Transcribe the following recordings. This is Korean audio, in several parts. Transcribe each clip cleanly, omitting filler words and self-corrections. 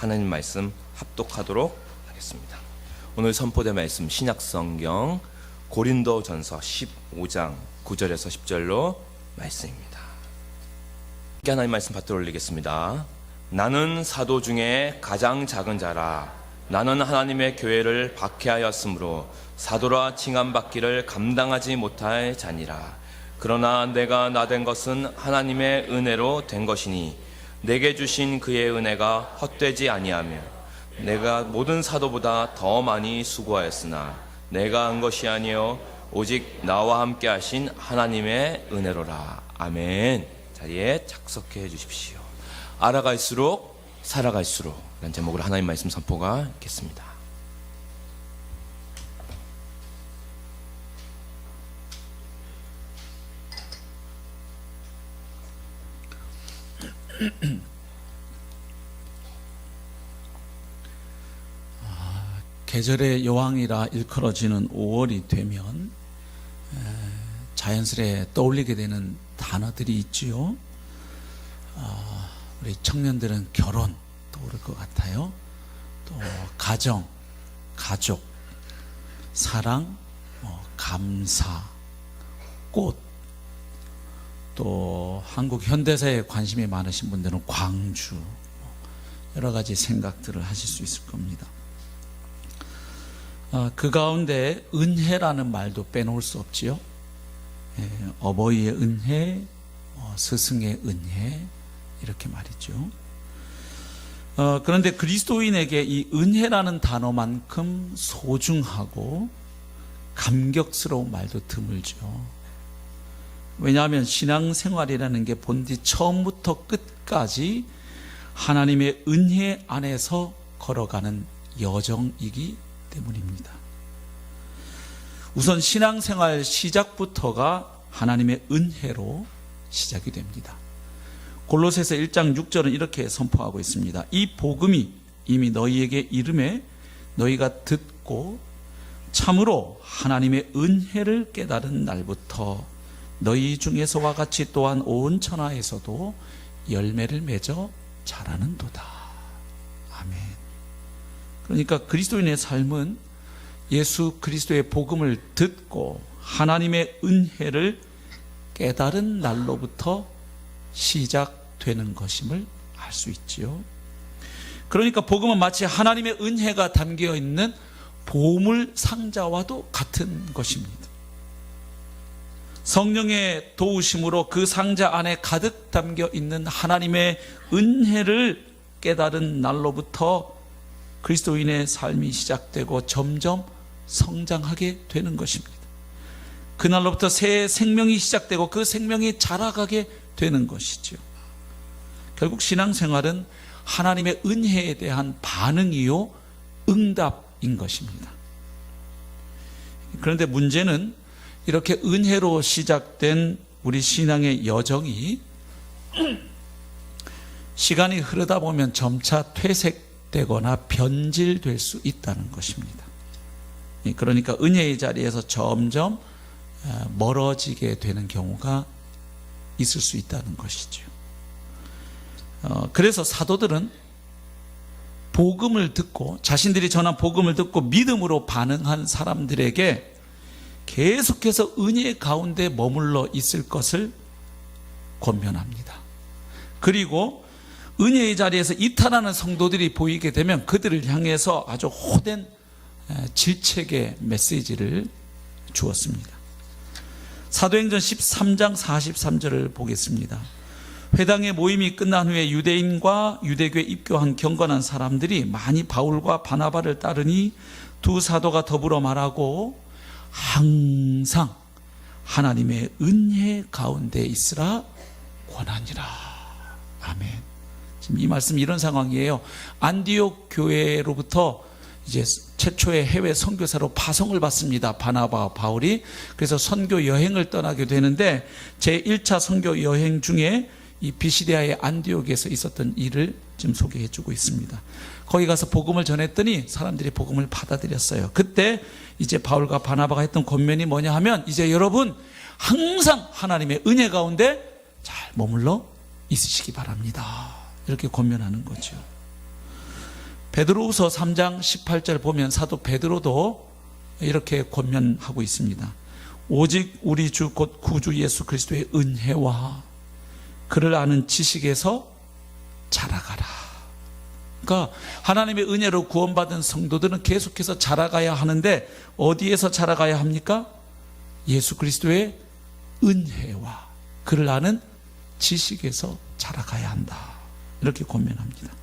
하나님 말씀 합독하도록 하겠습니다. 오늘 선포될 말씀 신약성경 고린도전서 15장 9절에서 10절로 말씀입니다. 함께 하나님 말씀 받들어 올리겠습니다. 나는 사도 중에 가장 작은 자라. 나는 하나님의 교회를 박해하였으므로 사도라 칭함받기를 감당하지 못할 자니라. 그러나 내가 나된 것은 하나님의 은혜로 된 것이니 내게 주신 그의 은혜가 헛되지 아니하며 내가 모든 사도보다 더 많이 수고하였으나 내가 한 것이 아니요 오직 나와 함께 하신 하나님의 은혜로라. 아멘. 자리에 착석해 주십시오. 알아갈수록 살아갈수록 라는 제목으로 하나님 말씀 선포가 있겠습니다. 계절의 여왕이라 일컬어지는 5월이 되면 자연스레 떠올리게 되는 단어들이 있지요. 우리 청년들은 결혼 떠오를 것 같아요. 또 가정, 가족, 사랑, 감사, 꽃, 또 한국 현대사에 관심이 많으신 분들은 광주, 여러 가지 생각들을 하실 수 있을 겁니다. 그 가운데 은혜라는 말도 빼놓을 수 없지요. 어버이의 은혜, 스승의 은혜, 이렇게 말이죠. 그런데 그리스도인에게 이 은혜라는 단어만큼 소중하고 감격스러운 말도 드물죠. 왜냐하면 신앙생활이라는 게 본디 처음부터 끝까지 하나님의 은혜 안에서 걸어가는 여정이기 때문입니다. 우선 신앙생활 시작부터가 하나님의 은혜로 시작이 됩니다. 골로새서 1장 6절은 이렇게 선포하고 있습니다. 이 복음이 이미 너희에게 이름에 너희가 듣고 참으로 하나님의 은혜를 깨달은 날부터 너희 중에서와 같이 또한 온 천하에서도 열매를 맺어 자라는도다. 아멘. 그러니까 그리스도인의 삶은 예수 그리스도의 복음을 듣고 하나님의 은혜를 깨달은 날로부터 시작되는 것임을 알 수 있지요. 그러니까 복음은 마치 하나님의 은혜가 담겨 있는 보물 상자와도 같은 것입니다. 성령의 도우심으로 그 상자 안에 가득 담겨 있는 하나님의 은혜를 깨달은 날로부터 그리스도인의 삶이 시작되고 점점 성장하게 되는 것입니다. 그날로부터 새 생명이 시작되고 그 생명이 자라가게 되는 것이죠. 결국 신앙생활은 하나님의 은혜에 대한 반응이요 응답인 것입니다. 그런데 문제는 이렇게 은혜로 시작된 우리 신앙의 여정이 시간이 흐르다 보면 점차 퇴색되거나 변질될 수 있다는 것입니다. 그러니까 은혜의 자리에서 점점 멀어지게 되는 경우가 있을 수 있다는 것이죠. 그래서 사도들은 복음을 듣고 자신들이 전한 복음을 듣고 믿음으로 반응한 사람들에게 계속해서 은혜 가운데 머물러 있을 것을 권면합니다. 그리고 은혜의 자리에서 이탈하는 성도들이 보이게 되면 그들을 향해서 아주 호된 질책의 메시지를 주었습니다. 사도행전 13장 43절을 보겠습니다. 회당의 모임이 끝난 후에 유대인과 유대교에 입교한 경건한 사람들이 많이 바울과 바나바를 따르니 두 사도가 더불어 말하고 항상 하나님의 은혜 가운데 있으라 권하니라. 아멘. 지금 이 말씀 이런 상황이에요. 안디옥 교회로부터 이제 최초의 해외 선교사로 파송을 받습니다. 바나바와 바울이. 그래서 선교 여행을 떠나게 되는데 제1차 선교 여행 중에 이 비시디아의 안디옥에서 있었던 일을 지금 소개해 주고 있습니다. 거기 가서 복음을 전했더니 사람들이 복음을 받아들였어요. 그때 이제 바울과 바나바가 했던 권면이 뭐냐 하면 이제 여러분 항상 하나님의 은혜 가운데 잘 머물러 있으시기 바랍니다. 이렇게 권면하는 거죠. 베드로후서 3장 18절 보면 사도 베드로도 이렇게 권면하고 있습니다. 오직 우리 주 곧 구주 예수 그리스도의 은혜와 그를 아는 지식에서 자라가라. 그러니까 하나님의 은혜로 구원받은 성도들은 계속해서 자라가야 하는데 어디에서 자라가야 합니까? 예수 그리스도의 은혜와 그를 아는 지식에서 자라가야 한다. 이렇게 권면합니다.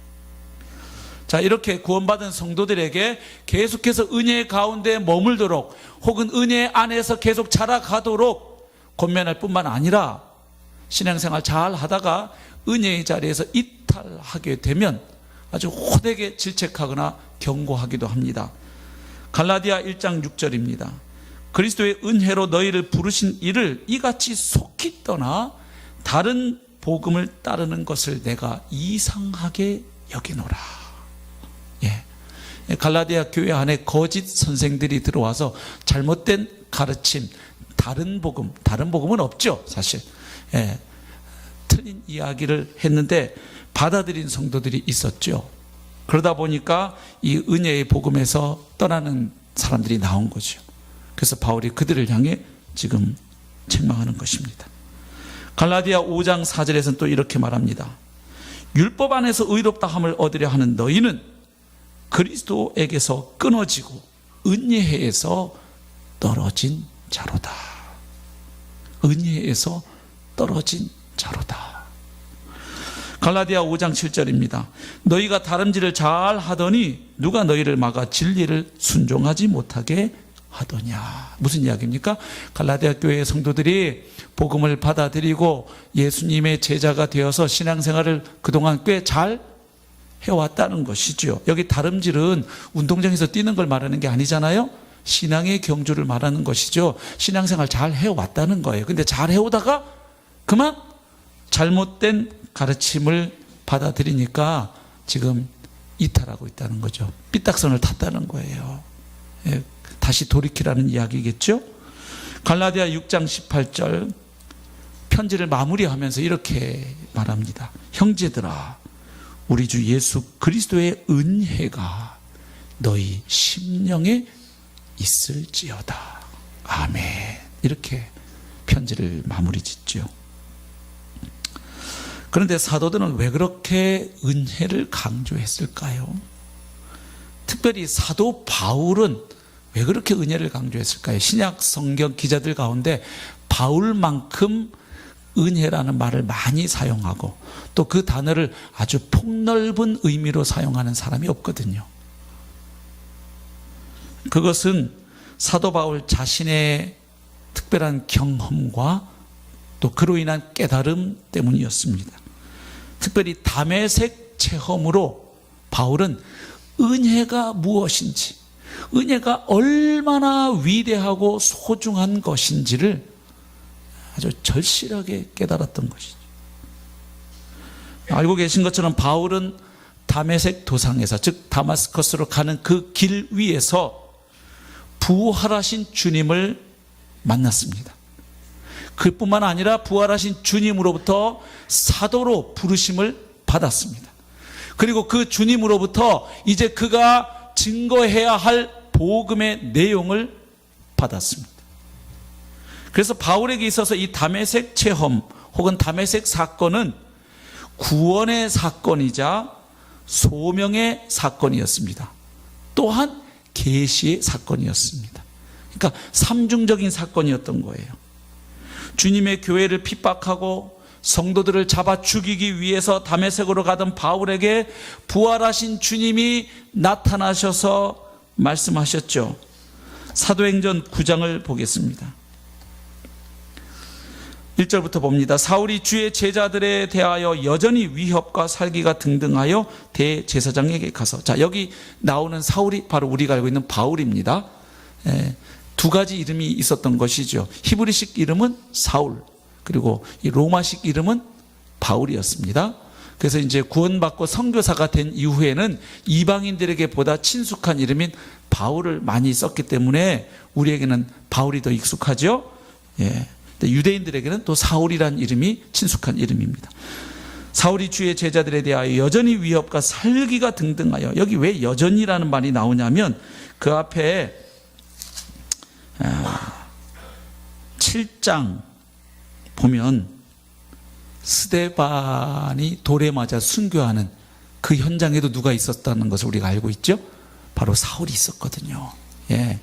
자, 이렇게 구원받은 성도들에게 계속해서 은혜 가운데 머물도록 혹은 은혜 안에서 계속 자라가도록 권면할 뿐만 아니라 신앙생활 잘 하다가 은혜의 자리에서 이탈하게 되면 아주 호되게 질책하거나 경고하기도 합니다. 갈라디아 1장 6절입니다. 그리스도의 은혜로 너희를 부르신 이를 이같이 속히 떠나 다른 복음을 따르는 것을 내가 이상하게 여기노라. 갈라디아 교회 안에 거짓 선생들이 들어와서 잘못된 가르침, 다른 복음은 없죠, 사실. 틀린 이야기를 했는데 받아들인 성도들이 있었죠. 그러다 보니까 이 은혜의 복음에서 떠나는 사람들이 나온 거죠. 그래서 바울이 그들을 향해 지금 책망하는 것입니다. 갈라디아 5장 4절에서는 또 이렇게 말합니다. 율법 안에서 의롭다 함을 얻으려 하는 너희는 그리스도에게서 끊어지고 은혜에서 떨어진 자로다. 은혜에서 떨어진 자로다. 갈라디아 5장 7절입니다. 너희가 다름질을 잘 하더니 누가 너희를 막아 진리를 순종하지 못하게 하더냐. 무슨 이야기입니까? 갈라디아 교회의 성도들이 복음을 받아들이고 예수님의 제자가 되어서 신앙생활을 그동안 꽤 잘 해왔다는 것이죠. 여기 다름질은 운동장에서 뛰는 걸 말하는 게 아니잖아요. 신앙의 경주를 말하는 것이죠. 신앙생활 잘 해왔다는 거예요. 근데 잘 해오다가 그만 잘못된 가르침을 받아들이니까 지금 이탈하고 있다는 거죠. 삐딱선을 탔다는 거예요. 다시 돌이키라는 이야기겠죠. 갈라디아 6장 18절 편지를 마무리하면서 이렇게 말합니다. 형제들아, 우리 주 예수 그리스도의 은혜가 너희 심령에 있을지어다. 아멘. 이렇게 편지를 마무리 짓죠. 그런데 사도들은 왜 그렇게 은혜를 강조했을까요? 특별히 사도 바울은 왜 그렇게 은혜를 강조했을까요? 신약 성경 기자들 가운데 바울만큼 은혜라는 말을 많이 사용하고 또 그 단어를 아주 폭넓은 의미로 사용하는 사람이 없거든요. 그것은 사도 바울 자신의 특별한 경험과 또 그로 인한 깨달음 때문이었습니다. 특별히 다메섹 체험으로 바울은 은혜가 무엇인지, 은혜가 얼마나 위대하고 소중한 것인지를 아주 절실하게 깨달았던 것이죠. 알고 계신 것처럼 바울은 다메섹 도상에서, 즉 다마스커스로 가는 그 길 위에서 부활하신 주님을 만났습니다. 그뿐만 아니라 부활하신 주님으로부터 사도로 부르심을 받았습니다. 그리고 그 주님으로부터 이제 그가 증거해야 할 복음의 내용을 받았습니다. 그래서 바울에게 있어서 이 다메섹 체험 혹은 다메섹 사건은 구원의 사건이자 소명의 사건이었습니다. 또한 계시의 사건이었습니다. 그러니까 삼중적인 사건이었던 거예요. 주님의 교회를 핍박하고 성도들을 잡아 죽이기 위해서 다메섹으로 가던 바울에게 부활하신 주님이 나타나셔서 말씀하셨죠. 사도행전 9장을 보겠습니다. 1절부터 봅니다. 사울이 주의 제자들에 대하여 여전히 위협과 살기가 등등하여 대제사장에게 가서, 자, 여기 나오는 사울이 바로 우리가 알고 있는 바울입니다. 두 가지 이름이 있었던 것이죠. 히브리식 이름은 사울, 그리고 이 로마식 이름은 바울이었습니다. 그래서 이제 구원받고 선교사가 된 이후에는 이방인들에게 보다 친숙한 이름인 바울을 많이 썼기 때문에 우리에게는 바울이 더 익숙하죠. 유대인들에게는 또 사울이라는 이름이 친숙한 이름입니다. 사울이 주의 제자들에 대하여 여전히 위협과 살기가 등등하여, 여기 왜 여전히라는 말이 나오냐면 그 앞에 7장 보면 스데반이 돌에 맞아 순교하는 그 현장에도 누가 있었다는 것을 우리가 알고 있죠? 바로 사울이 있었거든요. 예.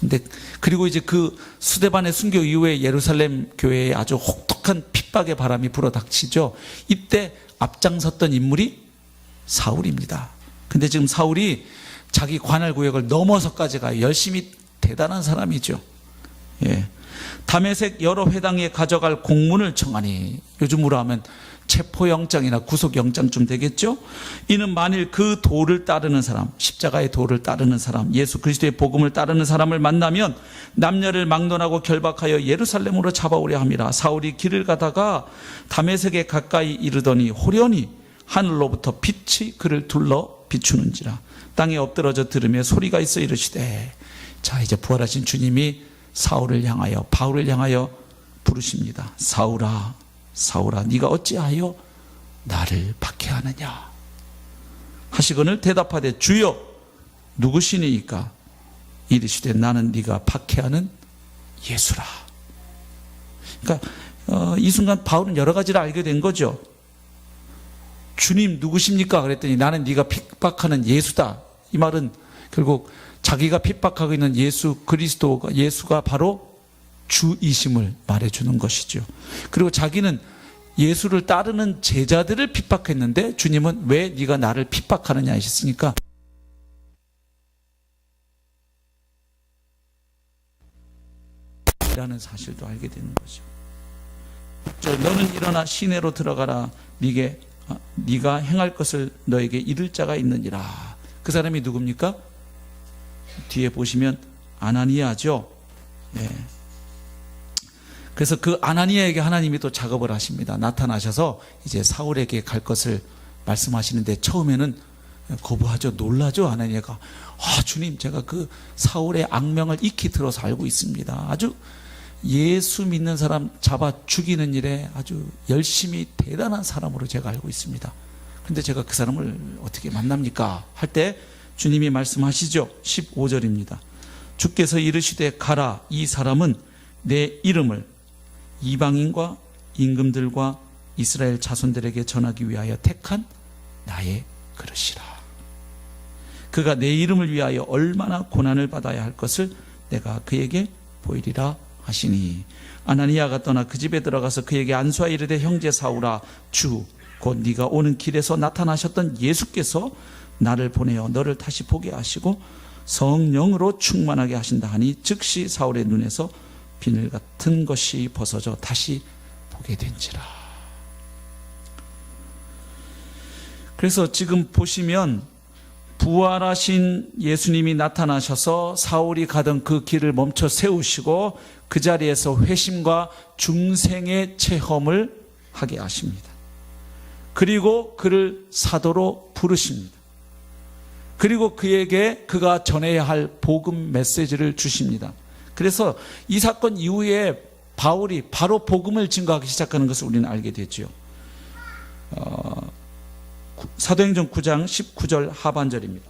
근데 그리고 이제 그 스데반의 순교 이후에 예루살렘 교회에 아주 혹독한 핍박의 바람이 불어닥치죠. 이때 앞장섰던 인물이 사울입니다. 근데 지금 사울이 자기 관할 구역을 넘어서까지 가요. 열심히 대단한 사람이죠. 예. 다메섹 여러 회당에 가져갈 공문을 청하니, 요즘으로 하면 체포영장이나 구속영장쯤 되겠죠. 이는 만일 그 도를 따르는 사람, 십자가의 도를 따르는 사람, 예수 그리스도의 복음을 따르는 사람을 만나면 남녀를 막론하고 결박하여 예루살렘으로 잡아오려 함이라. 사울이 길을 가다가 다메섹에 가까이 이르더니 호련히 하늘로부터 빛이 그를 둘러 비추는지라. 땅에 엎드러져 들으며 소리가 있어 이르시되. 자, 이제 부활하신 주님이 사울을 향하여, 바울을 향하여 부르십니다. 사울아, 사울아, 네가 어찌하여 나를 박해하느냐 하시거늘 대답하되 주여 누구시니이까? 이르시되 나는 네가 박해하는 예수라. 그러니까 이 순간 바울은 여러 가지를 알게 된 거죠. 주님 누구십니까? 그랬더니 나는 네가 핍박하는 예수다. 이 말은 결국 자기가 핍박하고 있는 예수 그리스도가, 예수가 바로 주이심을 말해주는 것이죠. 그리고 자기는 예수를 따르는 제자들을 핍박했는데 주님은 왜 네가 나를 핍박하느냐 하셨으니까 라는 사실도 알게 되는 거죠. 너는 일어나 시내로 들어가라. 네가 행할 것을 너에게 이를 자가 있느니라. 그 사람이 누굽니까? 뒤에 보시면 아나니아죠. 예. 그래서 그 아나니아에게 하나님이 또 작업을 하십니다. 나타나셔서 이제 사울에게 갈 것을 말씀하시는데 처음에는 거부하죠. 놀라죠. 아나니아가. 주님, 제가 그 사울의 악명을 익히 들어서 알고 있습니다. 아주 예수 믿는 사람 잡아 죽이는 일에 아주 열심히 대단한 사람으로 제가 알고 있습니다. 근데 제가 그 사람을 어떻게 만납니까? 할 때 주님이 말씀하시죠. 15절입니다. 주께서 이르시되 가라. 이 사람은 내 이름을 이방인과 임금들과 이스라엘 자손들에게 전하기 위하여 택한 나의 그릇이라. 그가 내 이름을 위하여 얼마나 고난을 받아야 할 것을 내가 그에게 보이리라 하시니. 아나니아가 떠나 그 집에 들어가서 그에게 안수하여 이르되 형제 사울아, 주 곧 네가 오는 길에서 나타나셨던 예수께서 나를 보내어 너를 다시 보게 하시고 성령으로 충만하게 하신다 하니 즉시 사울의 눈에서 비늘 같은 것이 벗어져 다시 보게 된지라. 그래서 지금 보시면 부활하신 예수님이 나타나셔서 사울이 가던 그 길을 멈춰 세우시고 그 자리에서 회심과 중생의 체험을 하게 하십니다. 그리고 그를 사도로 부르십니다. 그리고 그에게 그가 전해야 할 복음 메시지를 주십니다. 그래서 이 사건 이후에 바울이 바로 복음을 증거하기 시작하는 것을 우리는 알게 되죠. 사도행전 9장 19절 하반절입니다.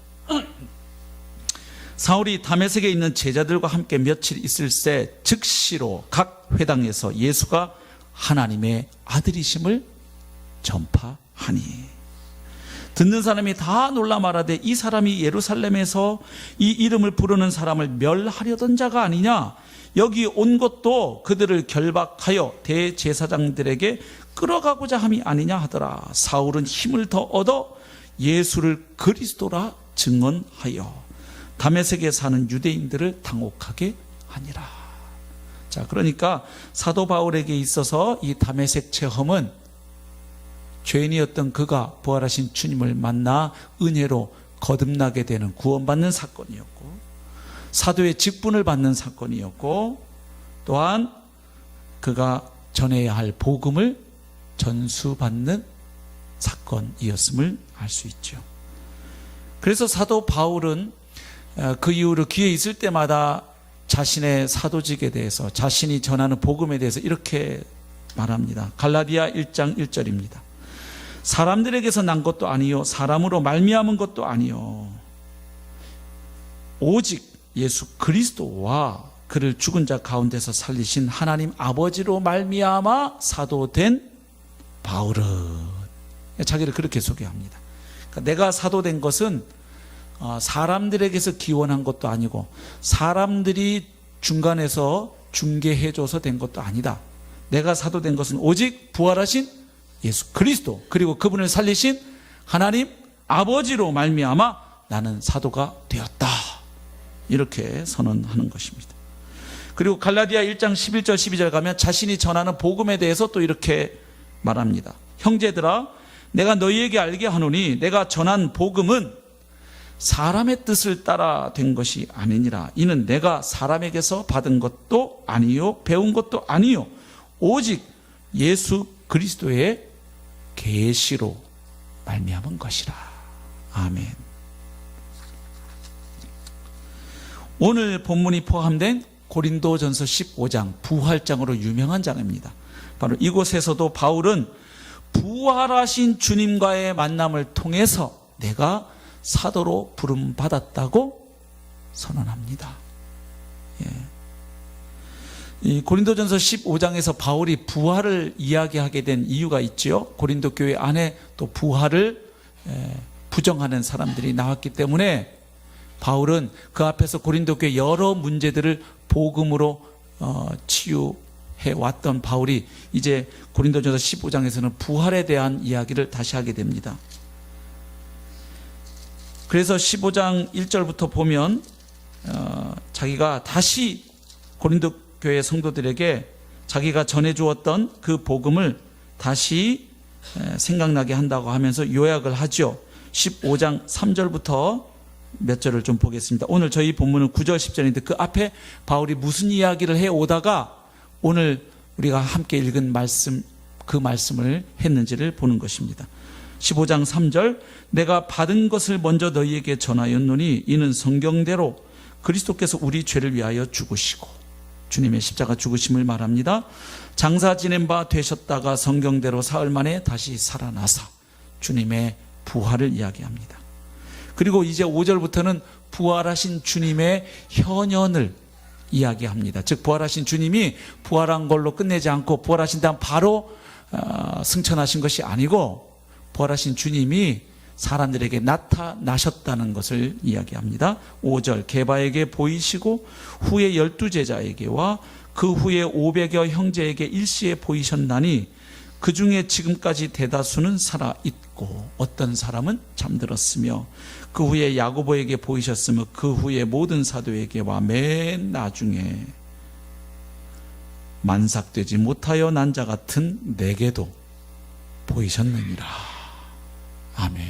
사울이 다메섹에 있는 제자들과 함께 며칠 있을 새 즉시로 각 회당에서 예수가 하나님의 아들이심을 전파하니. 듣는 사람이 다 놀라 말하되 이 사람이 예루살렘에서 이 이름을 부르는 사람을 멸하려던 자가 아니냐. 여기 온 것도 그들을 결박하여 대제사장들에게 끌어가고자 함이 아니냐 하더라. 사울은 힘을 더 얻어 예수를 그리스도라 증언하여 다메섹에 사는 유대인들을 당혹하게 하니라. 자, 그러니까 사도 바울에게 있어서 이 다메섹 체험은 죄인이었던 그가 부활하신 주님을 만나 은혜로 거듭나게 되는, 구원받는 사건이었고, 사도의 직분을 받는 사건이었고, 또한 그가 전해야 할 복음을 전수받는 사건이었음을 알 수 있죠. 그래서 사도 바울은 그 이후로 기회 있을 때마다 자신의 사도직에 대해서, 자신이 전하는 복음에 대해서 이렇게 말합니다. 갈라디아 1장 1절입니다. 사람들에게서 난 것도 아니요 사람으로 말미암은 것도 아니요 오직 예수 그리스도와 그를 죽은 자 가운데서 살리신 하나님 아버지로 말미암아 사도된 바울은, 자기를 그렇게 소개합니다. 그러니까 내가 사도된 것은 사람들에게서 기원한 것도 아니고 사람들이 중간에서 중개해줘서 된 것도 아니다. 내가 사도된 것은 오직 부활하신 예수 그리스도 그리고 그분을 살리신 하나님 아버지로 말미암아 나는 사도가 되었다. 이렇게 선언하는 것입니다. 그리고 갈라디아 1장 11절 12절 가면 자신이 전하는 복음에 대해서 또 이렇게 말합니다. 형제들아 내가 너희에게 알게 하노니 내가 전한 복음은 사람의 뜻을 따라 된 것이 아니니라. 이는 내가 사람에게서 받은 것도 아니요 배운 것도 아니요 오직 예수 그리스도의 계시로 말미암은 것이라. 아멘. 오늘 본문이 포함된 고린도전서 15장 부활장으로 유명한 장입니다. 바로 이곳에서도 바울은 부활하신 주님과의 만남을 통해서 내가 사도로 부름받았다고 선언합니다. 이 고린도전서 15장에서 바울이 부활을 이야기하게 된 이유가 있지요. 고린도 교회 안에 또 부활을 부정하는 사람들이 나왔기 때문에 바울은 그 앞에서 고린도 교회 여러 문제들을 복음으로 치유해 왔던 바울이 이제 고린도전서 15장에서는 부활에 대한 이야기를 다시 하게 됩니다. 그래서 15장 1절부터 보면 자기가 다시 고린도 교회 성도들에게 자기가 전해주었던 그 복음을 다시 생각나게 한다고 하면서 요약을 하죠. 15장 3절부터 몇 절을 좀 보겠습니다. 오늘 저희 본문은 9절 10절인데 그 앞에 바울이 무슨 이야기를 해오다가 오늘 우리가 함께 읽은 말씀, 그 말씀을 했는지를 보는 것입니다. 15장 3절 내가 받은 것을 먼저 너희에게 전하였노니 이는 성경대로 그리스도께서 우리 죄를 위하여 죽으시고 주님의 십자가 죽으심을 말합니다. 장사 지낸 바 되셨다가 성경대로 사흘 만에 다시 살아나사 주님의 부활을 이야기합니다. 그리고 이제 5절부터는 부활하신 주님의 현현을 이야기합니다. 즉 부활하신 주님이 부활한 걸로 끝내지 않고 부활하신 다음 바로 승천하신 것이 아니고 부활하신 주님이 사람들에게 나타나셨다는 것을 이야기합니다. 5절 게바에게 보이시고 후에 12제자에게와 그 후에 500여 형제에게 일시에 보이셨나니 그 중에 지금까지 대다수는 살아있고 어떤 사람은 잠들었으며 그 후에 야고보에게 보이셨으며 그 후에 모든 사도에게와 맨 나중에 만삭되지 못하여 난 자 같은 내게도 보이셨느니라. 아멘.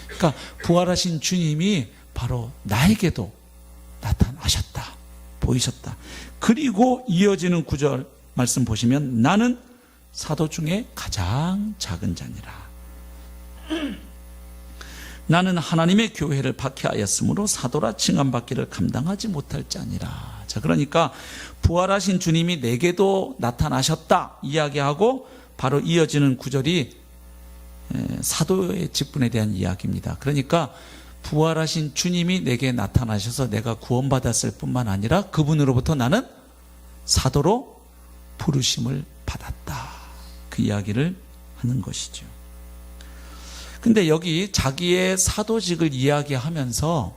그러니까 부활하신 주님이 바로 나에게도 나타나셨다. 보이셨다. 그리고 이어지는 9절 말씀 보시면 나는 사도 중에 가장 작은 자니라. 나는 하나님의 교회를 박해하였으므로 사도라 칭함받기를 감당하지 못할 자니라. 자, 그러니까 부활하신 주님이 내게도 나타나셨다 이야기하고 바로 이어지는 구절이 사도의 직분에 대한 이야기입니다. 그러니까 부활하신 주님이 내게 나타나셔서 내가 구원받았을 뿐만 아니라 그분으로부터 나는 사도로 부르심을 받았다. 그 이야기를 하는 것이죠. 근데 여기 자기의 사도직을 이야기하면서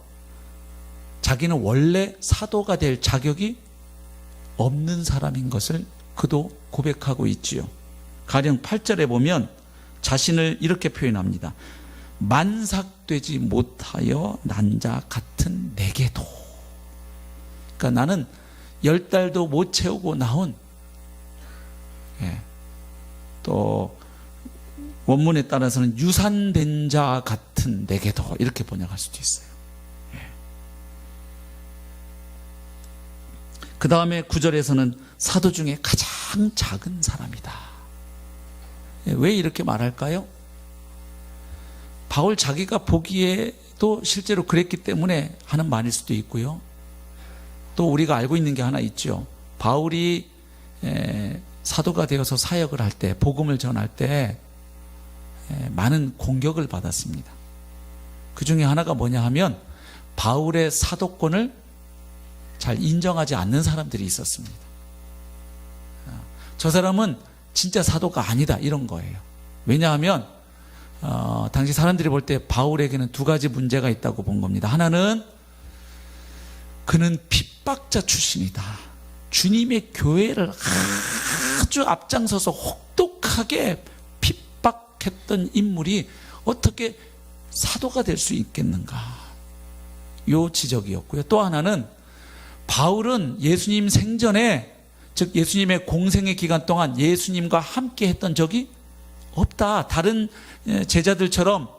자기는 원래 사도가 될 자격이 없는 사람인 것을 그도 고백하고 있지요. 가령 8절에 보면 자신을 이렇게 표현합니다. 만삭되지 못하여 난 자 같은 내게도. 그러니까 나는 10달도 못 채우고 나온, 또 원문에 따라서는 유산된 자 같은 내게도 이렇게 번역할 수도 있어요. 그 다음에 9절에서는 사도 중에 가장 작은 사람이다. 왜 이렇게 말할까요? 바울 자기가 보기에도 실제로 그랬기 때문에 하는 말일 수도 있고요. 또 우리가 알고 있는 게 하나 있죠. 바울이 사도가 되어서 사역을 할 때, 복음을 전할 때 많은 공격을 받았습니다. 그 중에 하나가 뭐냐 하면 바울의 사도권을 잘 인정하지 않는 사람들이 있었습니다. 저 사람은 진짜 사도가 아니다 이런 거예요. 왜냐하면 당시 사람들이 볼 때 바울에게는 두 가지 문제가 있다고 본 겁니다. 하나는 그는 핍박자 출신이다. 주님의 교회를 아주 앞장서서 혹독하게 핍박했던 인물이 어떻게 사도가 될 수 있겠는가, 요 지적이었고요. 또 하나는 바울은 예수님 생전에, 즉 예수님의 공생의 기간 동안 예수님과 함께 했던 적이 없다. 다른 제자들처럼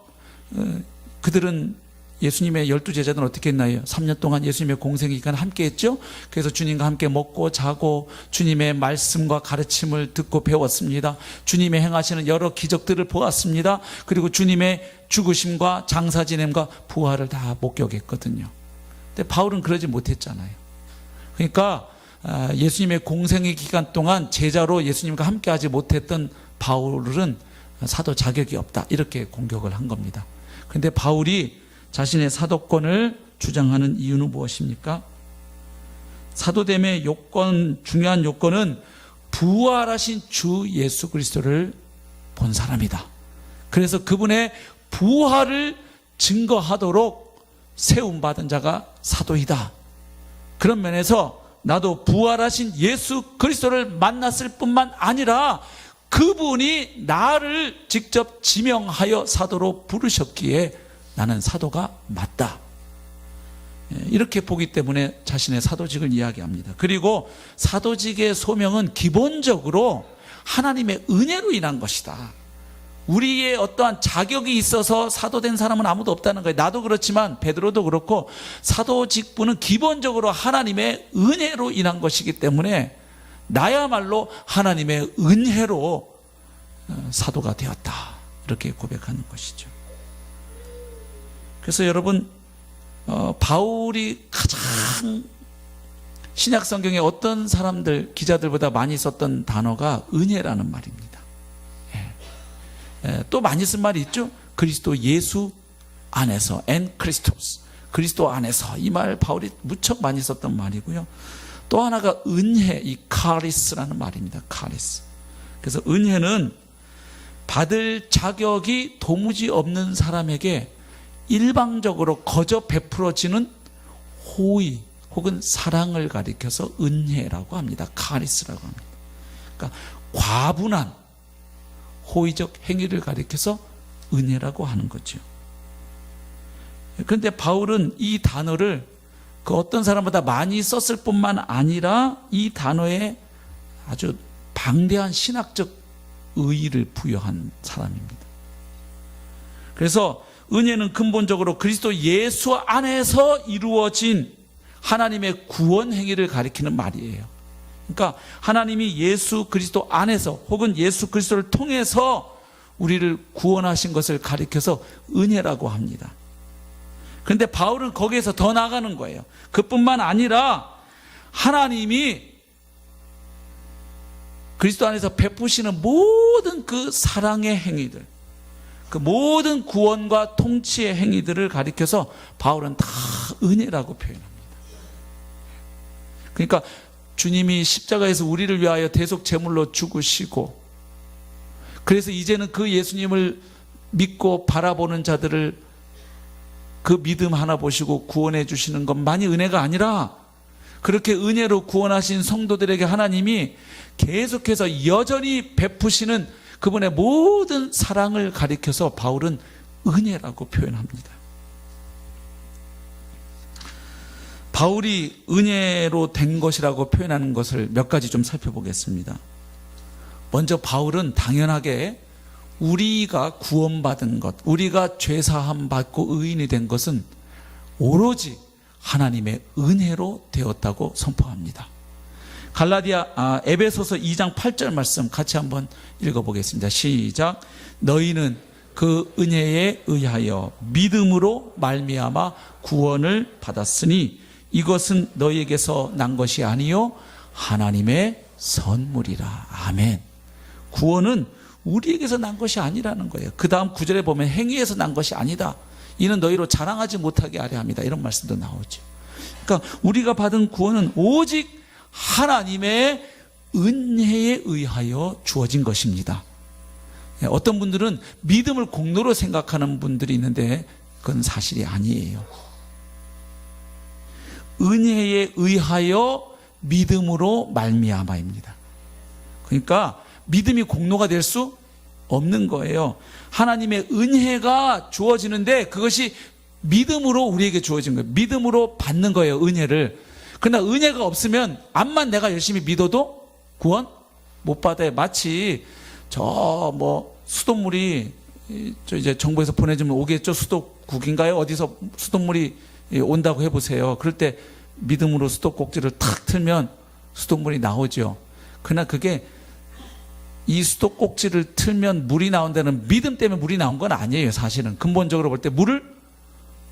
그들은 예수님의 12제자들은 어떻게 했나요? 3년 동안 예수님의 공생의 기간 함께 했죠. 그래서 주님과 함께 먹고 자고 주님의 말씀과 가르침을 듣고 배웠습니다. 주님의 행하시는 여러 기적들을 보았습니다. 그리고 주님의 죽으심과 장사 지냄과 부활을 다 목격했거든요. 근데 바울은 그러지 못했잖아요. 그러니까 예수님의 공생의 기간 동안 제자로 예수님과 함께 하지 못했던 바울은 사도 자격이 없다, 이렇게 공격을 한 겁니다. 그런데 바울이 자신의 사도권을 주장하는 이유는 무엇입니까? 사도됨의 요건, 중요한 요건은 부활하신 주 예수 그리스도를 본 사람이다. 그래서 그분의 부활을 증거하도록 세움받은 자가 사도이다. 그런 면에서 나도 부활하신 예수 그리스도를 만났을 뿐만 아니라 그분이 나를 직접 지명하여 사도로 부르셨기에 나는 사도가 맞다, 이렇게 보기 때문에 자신의 사도직을 이야기합니다. 그리고 사도직의 소명은 기본적으로 하나님의 은혜로 인한 것이다. 우리의 어떠한 자격이 있어서 사도된 사람은 아무도 없다는 거예요. 나도 그렇지만 베드로도 그렇고 사도직분은 기본적으로 하나님의 은혜로 인한 것이기 때문에 나야말로 하나님의 은혜로 사도가 되었다, 이렇게 고백하는 것이죠. 그래서 여러분, 바울이 가장 신약 성경에 어떤 사람들, 기자들보다 많이 썼던 단어가 은혜라는 말입니다. 또 많이 쓴 말이 있죠. 그리스도 예수 안에서, 엔 크리스토스, 그리스도 안에서, 이 말 바울이 무척 많이 썼던 말이고요. 또 하나가 은혜, 이 카리스라는 말입니다. 카리스. 그래서 은혜는 받을 자격이 도무지 없는 사람에게 일방적으로 거저 베풀어지는 호의 혹은 사랑을 가리켜서 은혜라고 합니다. 카리스라고 합니다. 그러니까 과분한 호의적 행위를 가리켜서 은혜라고 하는 거죠. 그런데 바울은 이 단어를 그 어떤 사람보다 많이 썼을 뿐만 아니라 이 단어에 아주 방대한 신학적 의의를 부여한 사람입니다. 그래서 은혜는 근본적으로 그리스도 예수 안에서 이루어진 하나님의 구원 행위를 가리키는 말이에요. 그러니까 하나님이 예수 그리스도 안에서 혹은 예수 그리스도를 통해서 우리를 구원하신 것을 가리켜서 은혜라고 합니다. 그런데 바울은 거기에서 더 나아가는 거예요. 그뿐만 아니라 하나님이 그리스도 안에서 베푸시는 모든 그 사랑의 행위들, 그 모든 구원과 통치의 행위들을 가리켜서 바울은 다 은혜라고 표현합니다. 그러니까 주님이 십자가에서 우리를 위하여 대속 제물로 죽으시고, 그래서 이제는 그 예수님을 믿고 바라보는 자들을 그 믿음 하나 보시고 구원해 주시는 것만이 은혜가 아니라, 그렇게 은혜로 구원하신 성도들에게 하나님이 계속해서 여전히 베푸시는 그분의 모든 사랑을 가리켜서 바울은 은혜라고 표현합니다. 바울이 은혜로 된 것이라고 표현하는 것을 몇 가지 좀 살펴보겠습니다. 먼저 바울은 당연하게 우리가 구원받은 것, 우리가 죄사함 받고 의인이 된 것은 오로지 하나님의 은혜로 되었다고 선포합니다. 에베소서 2장 8절 말씀 같이 한번 읽어보겠습니다. 시작. 너희는 그 은혜에 의하여 믿음으로 말미암아 구원을 받았으니 이것은 너희에게서 난 것이 아니요 하나님의 선물이라. 아멘. 구원은 우리에게서 난 것이 아니라는 거예요. 그 다음 구절에 보면 행위에서 난 것이 아니다. 이는 너희로 자랑하지 못하게 하려 합니다. 이런 말씀도 나오죠. 그러니까 우리가 받은 구원은 오직 하나님의 은혜에 의하여 주어진 것입니다. 어떤 분들은 믿음을 공로로 생각하는 분들이 있는데 그건 사실이 아니에요. 은혜에 의하여 믿음으로 말미암아입니다. 그러니까 믿음이 공로가 될 수 없는 거예요. 하나님의 은혜가 주어지는데 그것이 믿음으로 우리에게 주어진 거예요. 믿음으로 받는 거예요, 은혜를. 그러나 은혜가 없으면 암만 내가 열심히 믿어도 구원 못 받아요. 마치 수돗물이 이제 정부에서 보내주면 오겠죠. 수도국인가요? 어디서 수돗물이 온다고 해보세요. 그럴 때 믿음으로 수도꼭지를 탁 틀면 수돗물이 나오죠. 그러나 그게 이 수도꼭지를 틀면 물이 나온다는 믿음 때문에 물이 나온 건 아니에요. 사실은 근본적으로 볼 때 물을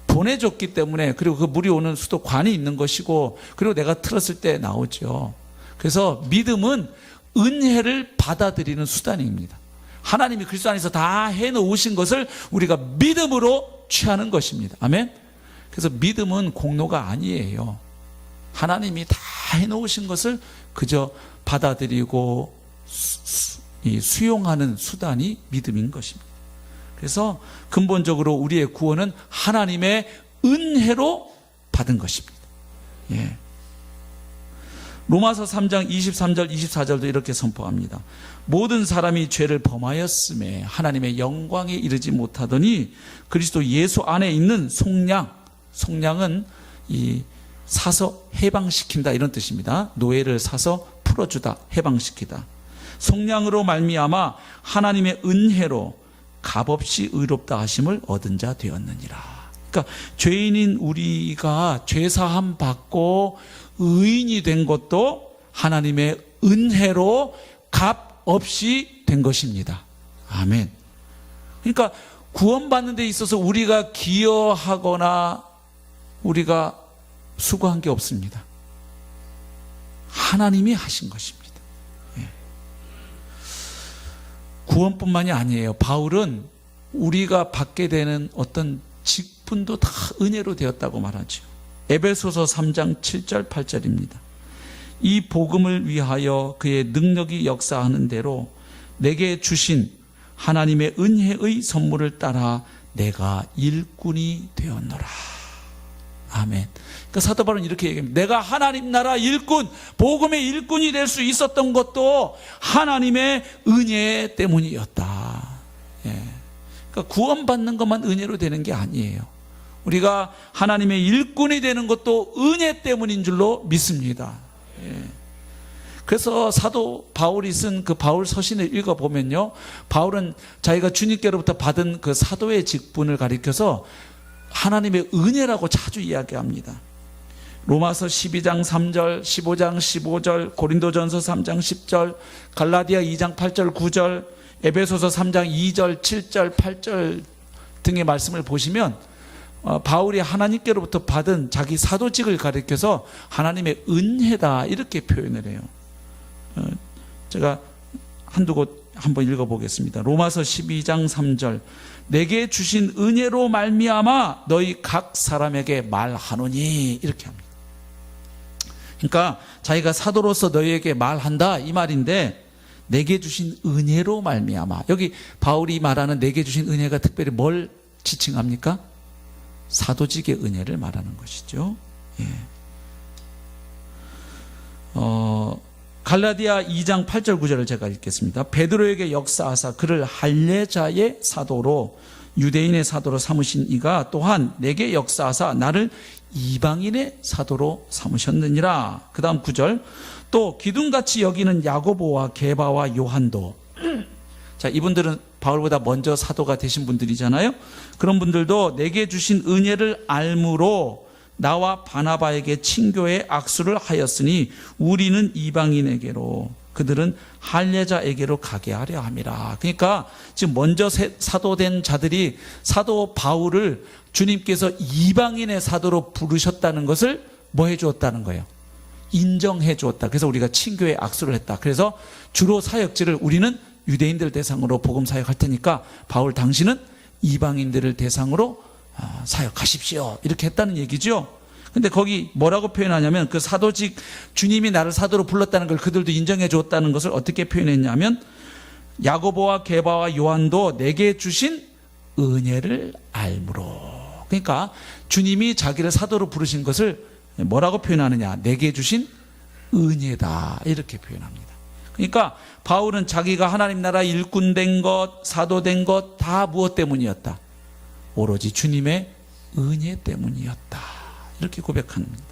보내줬기 때문에, 그리고 그 물이 오는 수도관이 있는 것이고, 그리고 내가 틀었을 때 나오죠. 그래서 믿음은 은혜를 받아들이는 수단입니다. 하나님이 그리스도 안에서 다 해놓으신 것을 우리가 믿음으로 취하는 것입니다. 아멘. 그래서 믿음은 공로가 아니에요. 하나님이 다 해놓으신 것을 그저 받아들이고 수용하는 수단이 믿음인 것입니다. 그래서 근본적으로 우리의 구원은 하나님의 은혜로 받은 것입니다. 예. 로마서 3장 23절 24절도 이렇게 선포합니다. 모든 사람이 죄를 범하였음에 하나님의 영광에 이르지 못하더니 그리스도 예수 안에 있는 속량은 이 사서 해방시킨다 이런 뜻입니다. 노예를 사서 풀어주다, 해방시키다. 속량으로 말미암아 하나님의 은혜로 값없이 의롭다 하심을 얻은 자 되었느니라. 그러니까 죄인인 우리가 죄사함 받고 의인이 된 것도 하나님의 은혜로 값없이 된 것입니다. 아멘. 그러니까 구원받는 데 있어서 우리가 기여하거나 우리가 수고한 게 없습니다. 하나님이 하신 것입니다. 예. 구원뿐만이 아니에요. 바울은 우리가 받게 되는 어떤 직분도 다 은혜로 되었다고 말하죠. 에베소서 3장 7절 8절입니다. 이 복음을 위하여 그의 능력이 역사하는 대로 내게 주신 하나님의 은혜의 선물을 따라 내가 일꾼이 되었노라. 아멘. 그러니까 사도 바울은 이렇게 얘기합니다. 내가 하나님 나라 일꾼, 복음의 일꾼이 될 수 있었던 것도 하나님의 은혜 때문이었다. 예. 그러니까 구원받는 것만 은혜로 되는 게 아니에요. 우리가 하나님의 일꾼이 되는 것도 은혜 때문인 줄로 믿습니다. 예. 그래서 사도 바울이 쓴 그 바울 서신을 읽어보면요, 바울은 자기가 주님께로부터 받은 그 사도의 직분을 가리켜서 하나님의 은혜라고 자주 이야기합니다. 로마서 12장 3절, 15장 15절, 고린도전서 3장 10절, 갈라디아 2장 8절 9절, 에베소서 3장 2절 7절 8절 등의 말씀을 보시면 바울이 하나님께로부터 받은 자기 사도직을 가리켜서 하나님의 은혜다 이렇게 표현을 해요. 제가 한두 곳 한번 읽어보겠습니다. 로마서 12장 3절, 내게 주신 은혜로 말미암아 너희 각 사람에게 말하노니 이렇게 합니다. 그러니까 자기가 사도로서 너희에게 말한다 이 말인데, 내게 주신 은혜로 말미암아, 여기 바울이 말하는 내게 주신 은혜가 특별히 뭘 지칭합니까? 사도직의 은혜를 말하는 것이죠. 예. 갈라디아 2장 8절 9절을 제가 읽겠습니다. 베드로에게 역사하사 그를 할례자의 사도로 유대인의 사도로 삼으신 이가 또한 내게 역사하사 나를 이방인의 사도로 삼으셨느니라. 그 다음 9절, 또 기둥같이 여기는 야고보와 게바와 요한도. 자, 이분들은 바울보다 먼저 사도가 되신 분들이잖아요. 그런 분들도 내게 주신 은혜를 알므로 나와 바나바에게 친교의 악수를 하였으니 우리는 이방인에게로 그들은 할례자에게로 가게 하려 함이라. 그러니까 지금 먼저 사도된 자들이 사도 바울을 주님께서 이방인의 사도로 부르셨다는 것을 뭐 해주었다는 거예요? 인정해 주었다. 그래서 우리가 친교의 악수를 했다. 그래서 주로 사역지를 우리는 유대인들 대상으로 복음 사역할 테니까 바울 당신은 이방인들을 대상으로 사역하십시오. 이렇게 했다는 얘기죠. 근데 거기 뭐라고 표현하냐면 그 사도직 주님이 나를 사도로 불렀다는 걸 그들도 인정해 줬다는 것을 어떻게 표현했냐면 야고보와 게바와 요한도 내게 주신 은혜를 알므로. 그러니까 주님이 자기를 사도로 부르신 것을 뭐라고 표현하느냐? 내게 주신 은혜다. 이렇게 표현합니다. 그러니까 바울은 자기가 하나님 나라 일꾼 된 것, 사도 된 것 다 무엇 때문이었다? 오로지 주님의 은혜 때문이었다. 이렇게 고백합니다.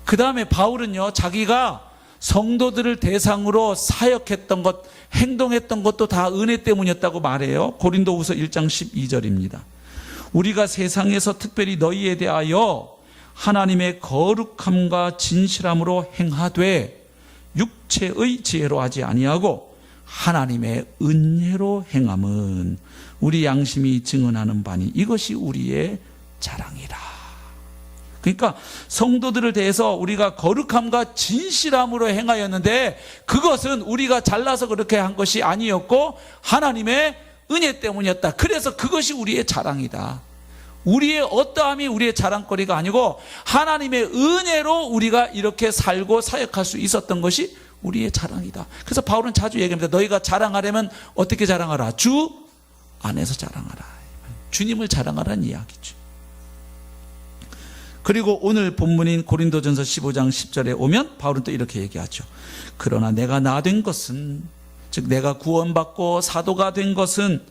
그 다음에 바울은요, 자기가 성도들을 대상으로 사역했던 것, 행동했던 것도 다 은혜 때문이었다고 말해요. 고린도후서 1장 12절입니다. 우리가 세상에서 특별히 너희에 대하여 하나님의 거룩함과 진실함으로 행하되 육체의 지혜로 하지 아니하고 하나님의 은혜로 행함은 우리 양심이 증언하는 바니 이것이 우리의 자랑이라. 그러니까 성도들을 대해서 우리가 거룩함과 진실함으로 행하였는데 그것은 우리가 잘나서 그렇게 한 것이 아니었고 하나님의 은혜 때문이었다. 그래서 그것이 우리의 자랑이다. 우리의 어떠함이 우리의 자랑거리가 아니고 하나님의 은혜로 우리가 이렇게 살고 사역할 수 있었던 것이 우리의 자랑이다. 그래서 바울은 자주 얘기합니다. 너희가 자랑하려면 어떻게 자랑하라? 주 안에서 자랑하라. 주님을 자랑하라는 이야기죠. 그리고 오늘 본문인 고린도전서 15장 10절에 오면 바울은 또 이렇게 얘기하죠. 그러나 내가 나 된 것은, 즉 내가 구원받고 사도가 된 것은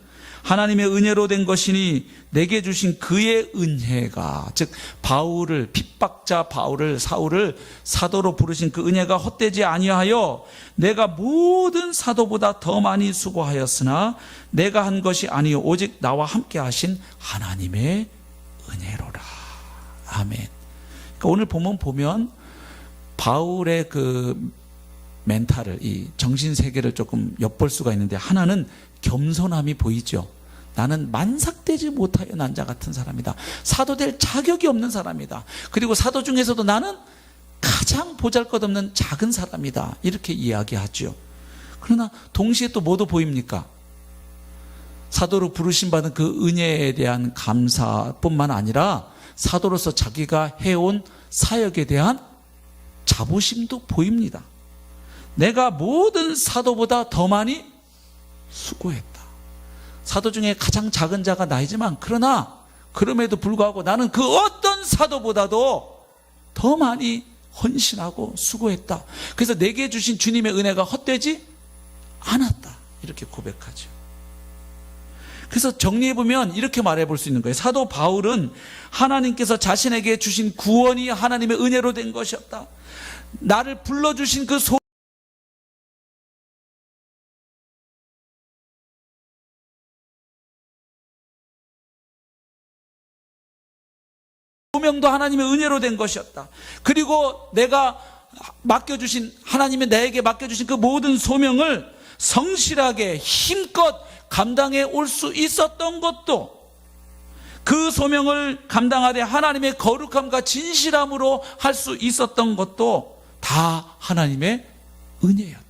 하나님의 은혜로 된 것이니 내게 주신 그의 은혜가, 즉 바울을, 핍박자 바울을, 사울을 사도로 부르신 그 은혜가 헛되지 아니하여 내가 모든 사도보다 더 많이 수고하였으나 내가 한 것이 아니요 오직 나와 함께 하신 하나님의 은혜로라. 아멘. 그러니까 오늘 보면 바울의 그 멘탈을, 이 정신세계를 조금 엿볼 수가 있는데 하나는 겸손함이 보이죠. 나는 만삭되지 못하여 난자 같은 사람이다. 사도 될 자격이 없는 사람이다. 그리고 사도 중에서도 나는 가장 보잘것없는 작은 사람이다. 이렇게 이야기하죠. 그러나 동시에 또 뭐도 보입니까? 사도로 부르심 받은 그 은혜에 대한 감사뿐만 아니라 사도로서 자기가 해온 사역에 대한 자부심도 보입니다. 내가 모든 사도보다 더 많이 수고했다. 사도 중에 가장 작은 자가 나이지만 그러나 그럼에도 불구하고 나는 그 어떤 사도보다도 더 많이 헌신하고 수고했다. 그래서 내게 주신 주님의 은혜가 헛되지 않았다. 이렇게 고백하죠. 그래서 정리해보면 이렇게 말해볼 수 있는 거예요. 사도 바울은 하나님께서 자신에게 주신 구원이 하나님의 은혜로 된 것이었다. 나를 불러주신 그 소명도 하나님의 은혜로 된 것이었다. 그리고 내가 맡겨주신, 하나님이 나에게 맡겨주신 그 모든 소명을 성실하게 힘껏 감당해 올 수 있었던 것도, 그 소명을 감당하되 하나님의 거룩함과 진실함으로 할 수 있었던 것도 다 하나님의 은혜였다.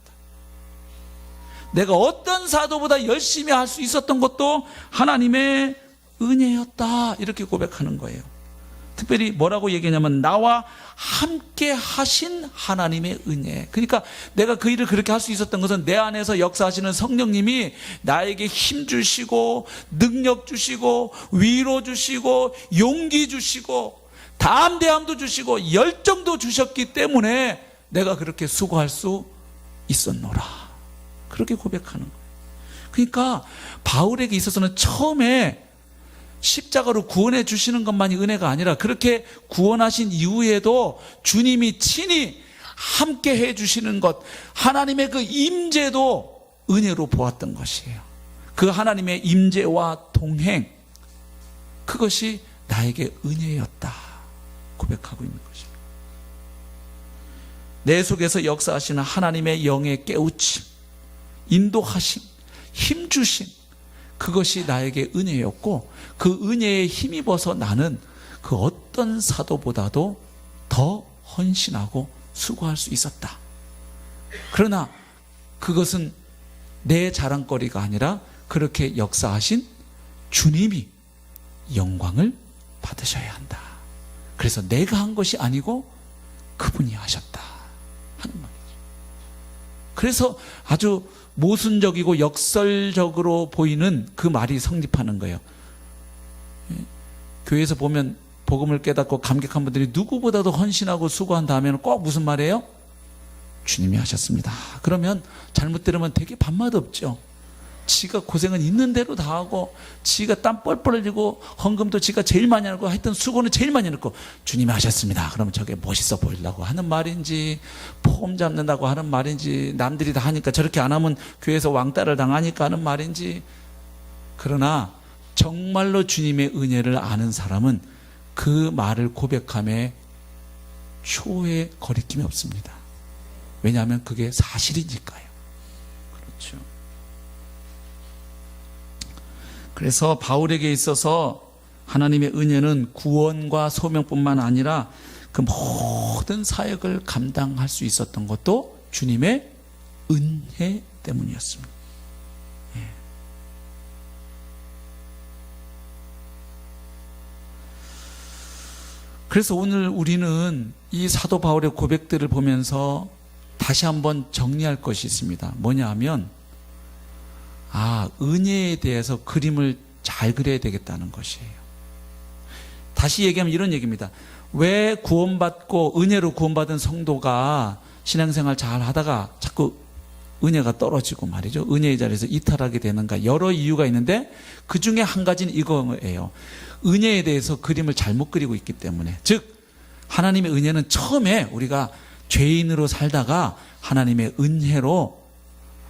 내가 어떤 사도보다 열심히 할 수 있었던 것도 하나님의 은혜였다. 이렇게 고백하는 거예요. 특별히 뭐라고 얘기하냐면 나와 함께 하신 하나님의 은혜. 그러니까 내가 그 일을 그렇게 할 수 있었던 것은 내 안에서 역사하시는 성령님이 나에게 힘 주시고 능력 주시고 위로 주시고 용기 주시고 담대함도 주시고 열정도 주셨기 때문에 내가 그렇게 수고할 수 있었노라. 그렇게 고백하는 거예요. 그러니까 바울에게 있어서는 처음에 십자가로 구원해 주시는 것만이 은혜가 아니라 그렇게 구원하신 이후에도 주님이 친히 함께 해 주시는 것, 하나님의 그 임재도 은혜로 보았던 것이에요. 그 하나님의 임재와 동행, 그것이 나에게 은혜였다 고백하고 있는 것입니다. 내 속에서 역사하시는 하나님의 영의 깨우침, 인도하심, 힘주심, 그것이 나에게 은혜였고 그 은혜에 힘입어서 나는 그 어떤 사도보다도 더 헌신하고 수고할 수 있었다. 그러나 그것은 내 자랑거리가 아니라 그렇게 역사하신 주님이 영광을 받으셔야 한다. 그래서 내가 한 것이 아니고 그분이 하셨다 하는 말이죠. 그래서 아주 모순적이고 역설적으로 보이는 그 말이 성립하는 거예요. 교회에서 보면 복음을 깨닫고 감격한 분들이 누구보다도 헌신하고 수고한 다음에는 꼭 무슨 말이에요? 주님이 하셨습니다. 그러면 잘못 들으면 되게 밥맛 없죠. 지가 고생은 있는 대로 다 하고, 지가 땀 뻘뻘 흘리고, 헌금도 지가 제일 많이 하고, 하여튼 수고는 제일 많이 했고, 주님이 하셨습니다. 그러면 저게 멋있어 보이려고 하는 말인지, 폼 잡는다고 하는 말인지, 남들이 다 하니까 저렇게 안 하면 교회에서 왕따를 당하니까 하는 말인지. 그러나 정말로 주님의 은혜를 아는 사람은 그 말을 고백함에 초의 거리낌이 없습니다. 왜냐하면 그게 사실이니까요. 그렇죠. 그래서 바울에게 있어서 하나님의 은혜는 구원과 소명뿐만 아니라 그 모든 사역을 감당할 수 있었던 것도 주님의 은혜 때문이었습니다. 예. 그래서 오늘 우리는 이 사도 바울의 고백들을 보면서 다시 한번 정리할 것이 있습니다. 뭐냐 하면, 은혜에 대해서 그림을 잘 그려야 되겠다는 것이에요. 다시 얘기하면 이런 얘기입니다. 왜 구원받고 은혜로 구원받은 성도가 신앙생활 잘 하다가 자꾸 은혜가 떨어지고 말이죠. 은혜의 자리에서 이탈하게 되는가. 여러 이유가 있는데 그 중에 한 가지는 이거예요. 은혜에 대해서 그림을 잘못 그리고 있기 때문에. 즉 하나님의 은혜는 처음에 우리가 죄인으로 살다가 하나님의 은혜로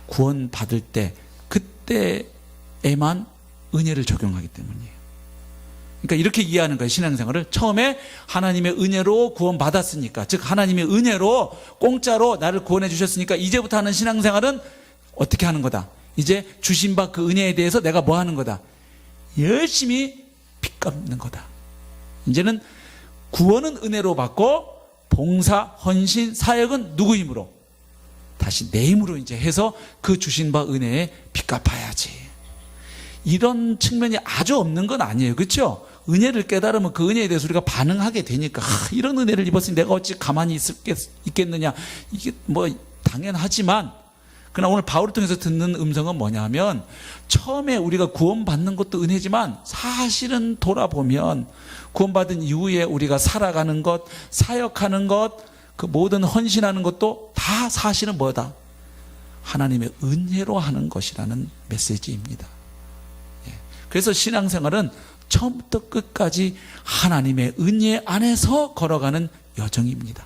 구원받을 때, 그때에만 은혜를 적용하기 때문이에요. 그러니까 이렇게 이해하는 거예요. 신앙생활을 처음에 하나님의 은혜로 구원받았으니까, 즉 하나님의 은혜로 공짜로 나를 구원해 주셨으니까 이제부터 하는 신앙생활은 어떻게 하는 거다. 이제 주신 바 그 은혜에 대해서 내가 뭐 하는 거다. 열심히 빚 갚는 거다. 이제는 구원은 은혜로 받고 봉사, 헌신, 사역은 누구 힘으로? 다시 내 힘으로 이제 해서 그 주신 바 은혜에 빚 갚아야지. 이런 측면이 아주 없는 건 아니에요. 그렇죠? 은혜를 깨달으면 그 은혜에 대해서 우리가 반응하게 되니까, 이런 은혜를 입었으니 내가 어찌 가만히 있겠느냐. 이게 뭐 당연하지만, 그러나 오늘 바울을 통해서 듣는 음성은 뭐냐 하면, 처음에 우리가 구원받는 것도 은혜지만 사실은 돌아보면 구원받은 이후에 우리가 살아가는 것, 사역하는 것, 그 모든 헌신하는 것도 다 사실은 뭐다? 하나님의 은혜로 하는 것이라는 메시지입니다. 그래서 신앙생활은 처음부터 끝까지 하나님의 은혜 안에서 걸어가는 여정입니다.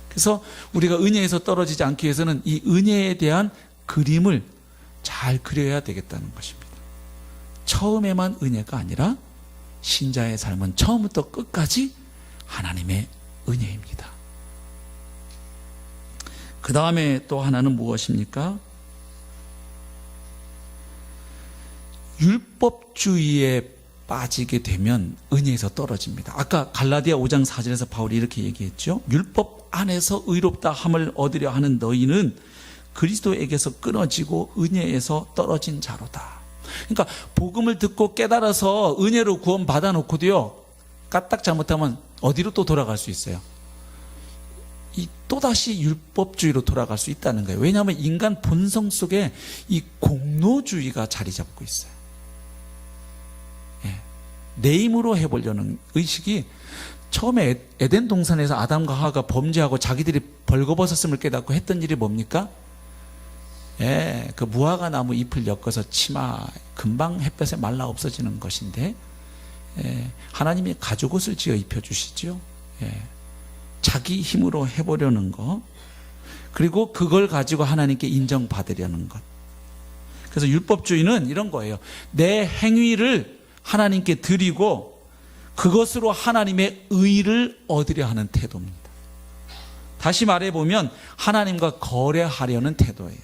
그래서 우리가 은혜에서 떨어지지 않기 위해서는 이 은혜에 대한 그림을 잘 그려야 되겠다는 것입니다. 처음에만 은혜가 아니라 신자의 삶은 처음부터 끝까지 하나님의 은혜입니다. 그 다음에 또 하나는 무엇입니까? 율법주의에 빠지게 되면 은혜에서 떨어집니다. 아까 갈라디아 5장 4절에서 바울이 이렇게 얘기했죠. 율법 안에서 의롭다 함을 얻으려 하는 너희는 그리스도에게서 끊어지고 은혜에서 떨어진 자로다. 그러니까 복음을 듣고 깨달아서 은혜로 구원 받아 놓고도요, 까딱 잘못하면 어디로 또 돌아갈 수 있어요? 이 또다시 율법주의로 돌아갈 수 있다는 거예요. 왜냐하면 인간 본성 속에 이 공로주의가 자리 잡고 있어요. 내 힘으로 해보려는 의식이, 처음에 에덴 동산에서 아담과 하와가 범죄하고 자기들이 벌거벗었음을 깨닫고 했던 일이 뭡니까? 그 무화과 나무 잎을 엮어서 치마, 금방 햇볕에 말라 없어지는 것인데, 하나님이 가죽옷을 지어 입혀주시죠. 자기 힘으로 해보려는 것, 그리고 그걸 가지고 하나님께 인정받으려는 것. 그래서 율법주의는 이런 거예요. 내 행위를 하나님께 드리고 그것으로 하나님의 의를 얻으려 하는 태도입니다. 다시 말해보면 하나님과 거래하려는 태도예요.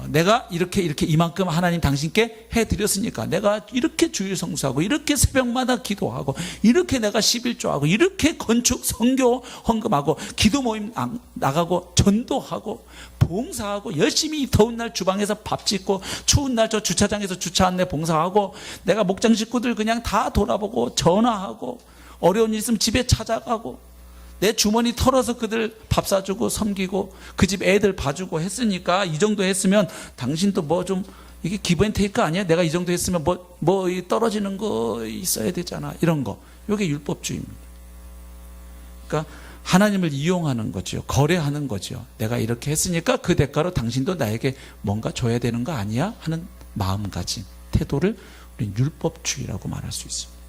내가 이렇게 이만큼 하나님 당신께 해드렸으니까, 내가 이렇게 주일 성수하고, 이렇게 새벽마다 기도하고, 이렇게 내가 11조하고, 이렇게 건축, 선교, 헌금하고, 기도 모임 나가고, 전도하고, 봉사하고 열심히 더운 날 주방에서 밥 짓고 추운 날 저 주차장에서 주차 안내 봉사하고 내가 목장 식구들 그냥 다 돌아보고 전화하고 어려운 일 있으면 집에 찾아가고 내 주머니 털어서 그들 밥 사주고 섬기고 그 집 애들 봐주고 했으니까 이 정도 했으면 당신도 뭐 좀 이게 기브앤테이크 아니야? 내가 이 정도 했으면 뭐 떨어지는 거 있어야 되잖아. 이런 거. 이게 율법주의입니다. 그러니까 하나님을 이용하는 거죠. 거래하는 거죠. 내가 이렇게 했으니까 그 대가로 당신도 나에게 뭔가 줘야 되는 거 아니야? 하는 마음가짐, 태도를 우리는 율법주의라고 말할 수 있습니다.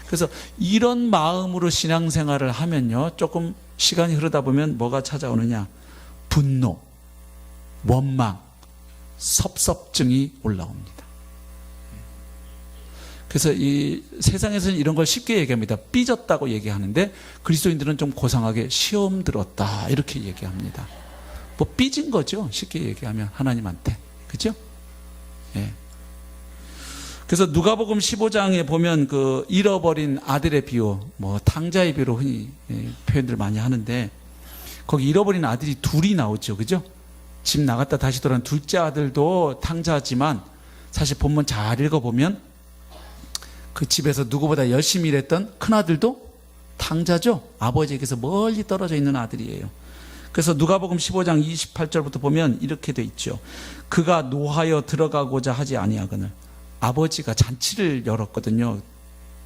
그래서 이런 마음으로 신앙생활을 하면요, 조금 시간이 흐르다 보면 뭐가 찾아오느냐? 분노, 원망, 섭섭증이 올라옵니다. 그래서 이 세상에서는 이런 걸 쉽게 얘기합니다. 삐졌다고 얘기하는데 그리스도인들은 좀 고상하게 시험 들었다 이렇게 얘기합니다. 뭐 삐진 거죠. 쉽게 얘기하면 하나님한테. 그죠? 예. 그래서 누가복음 15장에 보면 그 잃어버린 아들의 비유, 뭐 탕자의 비유로 흔히 표현들 많이 하는데 거기 잃어버린 아들이 둘이 나오죠. 그죠? 집 나갔다 다시 돌아온 둘째 아들도 탕자지만 사실 본문 잘 읽어보면 그 집에서 누구보다 열심히 일했던 큰아들도 탕자죠. 아버지에게서 멀리 떨어져 있는 아들이에요. 그래서 누가복음 15장 28절부터 보면 이렇게 돼 있죠. 그가 노하여 들어가고자 하지 아니하거늘. 아버지가 잔치를 열었거든요.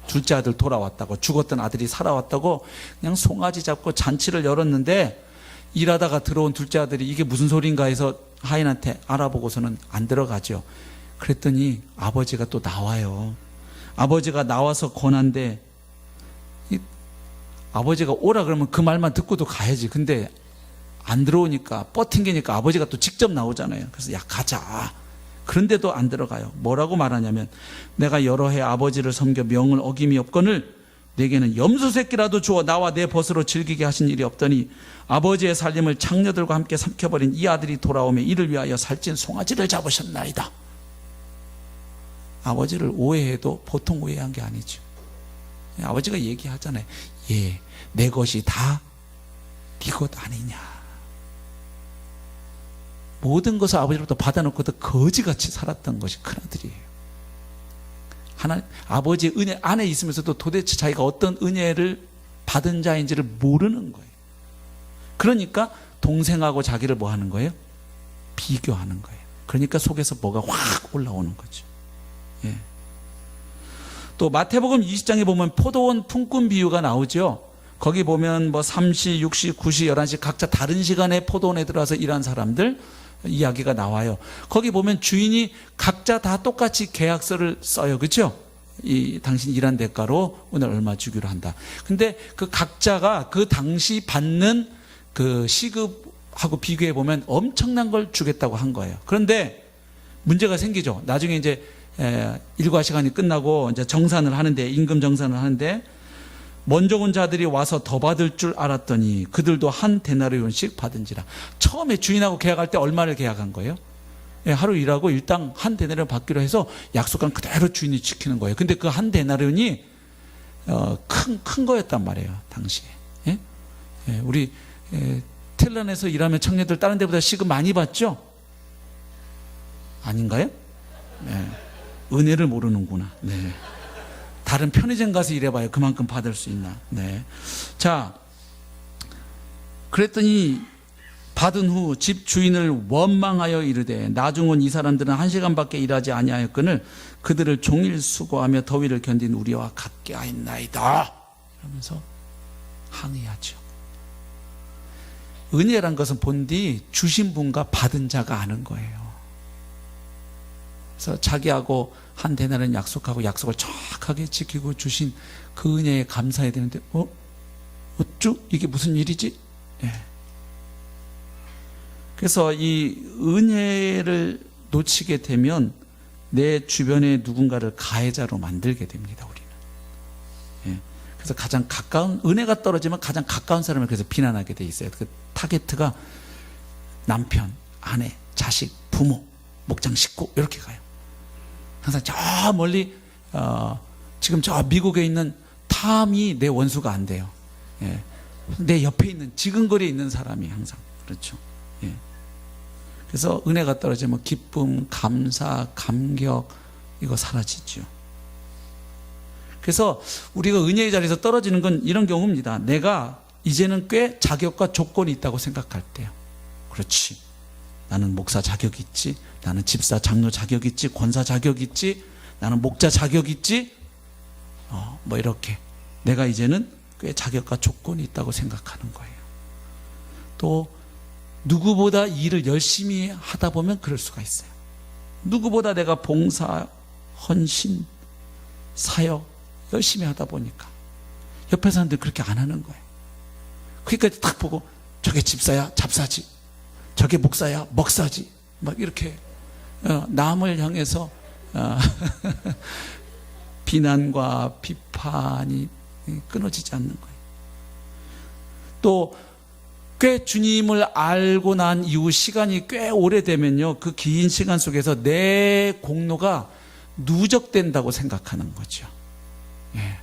둘째 아들 돌아왔다고, 죽었던 아들이 살아왔다고 그냥 송아지 잡고 잔치를 열었는데 일하다가 들어온 둘째 아들이 이게 무슨 소린가 해서 하인한테 알아보고서는 안 들어가죠. 그랬더니 아버지가 또 나와요. 아버지가 나와서 권한데 아버지가 오라 그러면 그 말만 듣고도 가야지. 근데 안 들어오니까 뻗팅기니까 아버지가 또 직접 나오잖아요. 그래서 야 가자. 그런데도 안 들어가요. 뭐라고 말하냐면 내가 여러 해 아버지를 섬겨 명을 어김이 없거늘 내게는 염소 새끼라도 주어 나와 내 벗으로 즐기게 하신 일이 없더니 아버지의 살림을 창녀들과 함께 삼켜버린 이 아들이 돌아오며 이를 위하여 살찐 송아지를 잡으셨나이다. 아버지를 오해해도 보통 오해한 게 아니죠. 아버지가 얘기하잖아요. 예, 내 것이 다 네 것 아니냐. 모든 것을 아버지로부터 받아놓고도 거지같이 살았던 것이 큰아들이에요. 아버지의 은혜 안에 있으면서도 도대체 자기가 어떤 은혜를 받은 자인지를 모르는 거예요. 그러니까 동생하고 자기를 뭐 하는 거예요? 비교하는 거예요. 그러니까 속에서 뭐가 확 올라오는 거죠. 예. 또 마태복음 20장에 보면 포도원 품꾼 비유가 나오죠. 거기 보면 뭐 3시, 6시, 9시, 11시 각자 다른 시간에 포도원에 들어와서 일한 사람들 이야기가 나와요. 거기 보면 주인이 각자 다 똑같이 계약서를 써요. 그렇죠? 이 당신 일한 대가로 오늘 얼마 주기로 한다. 근데 그 각자가 그 당시 받는 그 시급하고 비교해 보면 엄청난 걸 주겠다고 한 거예요. 그런데 문제가 생기죠. 나중에 이제 일과 시간이 끝나고 이제 정산을 하는데, 임금 정산을 하는데 먼저 온 자들이 와서 더 받을 줄 알았더니 그들도 한 데나리온씩 받은지라. 처음에 주인하고 계약할 때 얼마를 계약한 거예요? 하루 일하고 일당 한 데나리온 받기로 해서 약속한 그대로 주인이 지키는 거예요. 근데 그 한 데나리온이 큰 거였단 말이에요, 당시에. 예? 우리 텔란에서 일하면 청년들 다른 데보다 시급 많이 받죠? 아닌가요? 네. 은혜를 모르는구나. 네. 다른 편의점 가서 일해봐요. 그만큼 받을 수 있나. 네. 자, 그랬더니 받은 후 집 주인을 원망하여 이르되 나중은 이 사람들은 1시간밖에 일하지 아니하였거늘 그들을 종일 수고하며 더위를 견딘 우리와 같게 하였나이다. 그러면서 항의하죠. 은혜란 것은 본디 주신 분과 받은 자가 아는 거예요. 그래서 자기하고 한 데나리온 약속하고 약속을 정확하게 지키고 주신 그 은혜에 감사해야 되는데 어쭈? 이게 무슨 일이지? 예. 그래서 이 은혜를 놓치게 되면 내 주변에 누군가를 가해자로 만들게 됩니다. 우리는. 예. 그래서 가장 가까운, 은혜가 떨어지면 가장 가까운 사람을 그래서 비난하게 돼 있어요. 그 타겟트가 남편, 아내, 자식, 부모, 목장 식구 이렇게 가요. 항상 저 멀리 지금 저 미국에 있는 탐이 내 원수가 안 돼요. 예. 내 옆에 있는 지근거리에 있는 사람이 항상 그렇죠. 예. 그래서 은혜가 떨어지면 기쁨, 감사, 감격 이거 사라지죠. 그래서 우리가 은혜의 자리에서 떨어지는 건 이런 경우입니다. 내가 이제는 꽤 자격과 조건이 있다고 생각할 때요. 그렇지. 나는 목사 자격 있지. 나는 집사 장로 자격 있지. 권사 자격 있지. 나는 목자 자격 있지. 뭐 이렇게 내가 이제는 꽤 자격과 조건이 있다고 생각하는 거예요. 또 누구보다 일을 열심히 하다 보면 그럴 수가 있어요. 누구보다 내가 봉사, 헌신, 사역 열심히 하다 보니까 옆에 사람들이 그렇게 안 하는 거예요. 그러니까 딱 보고 저게 집사야 잡사지, 저게 목사야 먹사지, 막 이렇게 남을 향해서 비난과 비판이 끊어지지 않는 거예요. 또 꽤 주님을 알고 난 이후 시간이 꽤 오래되면요, 그 긴 시간 속에서 내 공로가 누적된다고 생각하는 거죠. 예.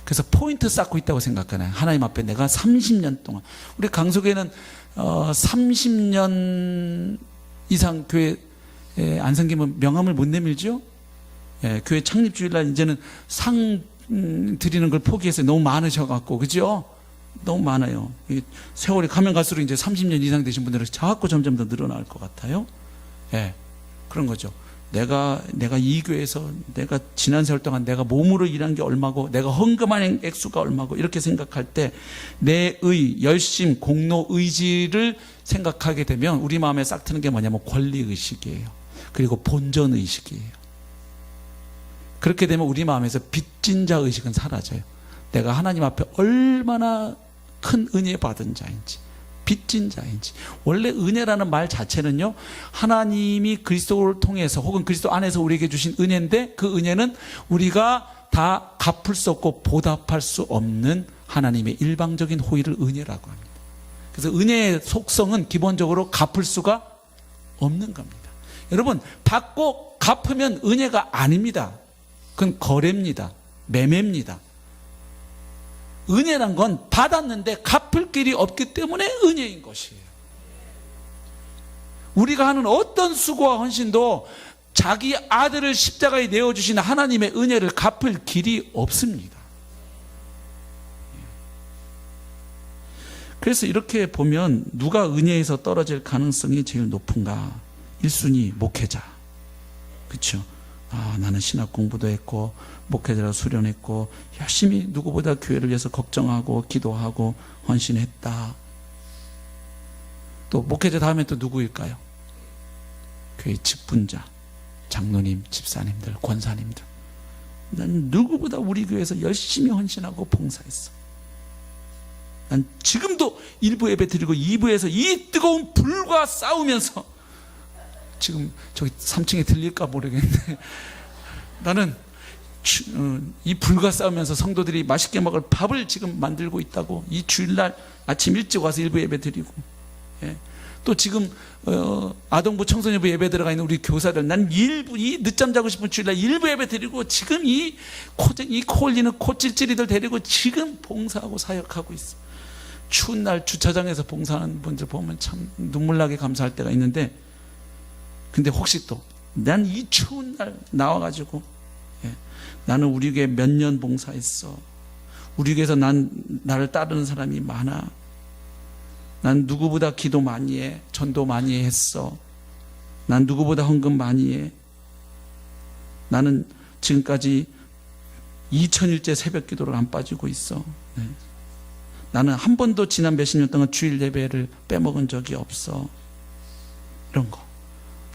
그래서 포인트 쌓고 있다고 생각하나요? 하나님 앞에 내가 30년 동안, 우리 강속에는 30년 이상 교회 안 섬기면 명함을 못 내밀죠. 예, 교회 창립 주일날 이제는 상 드리는 걸 포기했어요. 너무 많으셔갖고, 그죠? 너무 많아요. 세월이 가면 갈수록 이제 30년 이상 되신 분들은 자꾸 점점 더 늘어날 것 같아요. 예, 그런 거죠. 내가 이 교회에서 내가 지난 세월 동안 내가 몸으로 일한 게 얼마고 내가 헌금한 액수가 얼마고 이렇게 생각할 때 내 열심, 공로, 의지를 생각하게 되면 우리 마음에 싹 트는 게 뭐냐면 권리의식이에요. 그리고 본전의식이에요. 그렇게 되면 우리 마음에서 빚진 자 의식은 사라져요. 내가 하나님 앞에 얼마나 큰 은혜 받은 자인지, 빚진 자인지. 원래 은혜라는 말 자체는요, 하나님이 그리스도를 통해서 혹은 그리스도 안에서 우리에게 주신 은혜인데, 그 은혜는 우리가 다 갚을 수 없고 보답할 수 없는 하나님의 일방적인 호의를 은혜라고 합니다. 그래서 은혜의 속성은 기본적으로 갚을 수가 없는 겁니다. 여러분, 받고 갚으면 은혜가 아닙니다. 그건 거래입니다. 매매입니다. 은혜란 건 받았는데 갚을 길이 없기 때문에 은혜인 것이에요. 우리가 하는 어떤 수고와 헌신도 자기 아들을 십자가에 내어주신 하나님의 은혜를 갚을 길이 없습니다. 그래서 이렇게 보면 누가 은혜에서 떨어질 가능성이 제일 높은가? 1순위 목회자. 그렇죠? 나는 신학 공부도 했고 목회자로 수련했고 열심히 누구보다 교회를 위해서 걱정하고 기도하고 헌신했다. 또 목회자 다음에 또 누구일까요? 교회 직분자, 장로님, 집사님들, 권사님들. 난 누구보다 우리 교회에서 열심히 헌신하고 봉사했어. 난 지금도 1부 예배 드리고 2부에서 이 뜨거운 불과 싸우면서, 지금 저기 3층에 들릴까 모르겠는데, 나는 이 불과 싸우면서 성도들이 맛있게 먹을 밥을 지금 만들고 있다고. 이 주일날 아침 일찍 와서 1부 예배 드리고, 예. 또 지금 아동부 청소년부 예배 들어가 있는 우리 교사들, 난 이 늦잠 자고 싶은 주일날 1부 예배 드리고, 지금 이 코 올리는 코찔찔이들 데리고 지금 봉사하고 사역하고 있어. 추운 날 주차장에서 봉사하는 분들 보면 참 눈물 나게 감사할 때가 있는데, 근데 혹시 또 난 이 추운 날 나와가지고, 나는 우리 교회 몇 년 봉사했어. 우리 교회에서 나를 따르는 사람이 많아. 난 누구보다 기도 많이 해. 전도 많이 했어. 난 누구보다 헌금 많이 해. 나는 지금까지 2000일째 새벽 기도를 안 빠지고 있어. 네. 나는 한 번도 지난 몇십 년 동안 주일 예배를 빼먹은 적이 없어. 이런 거.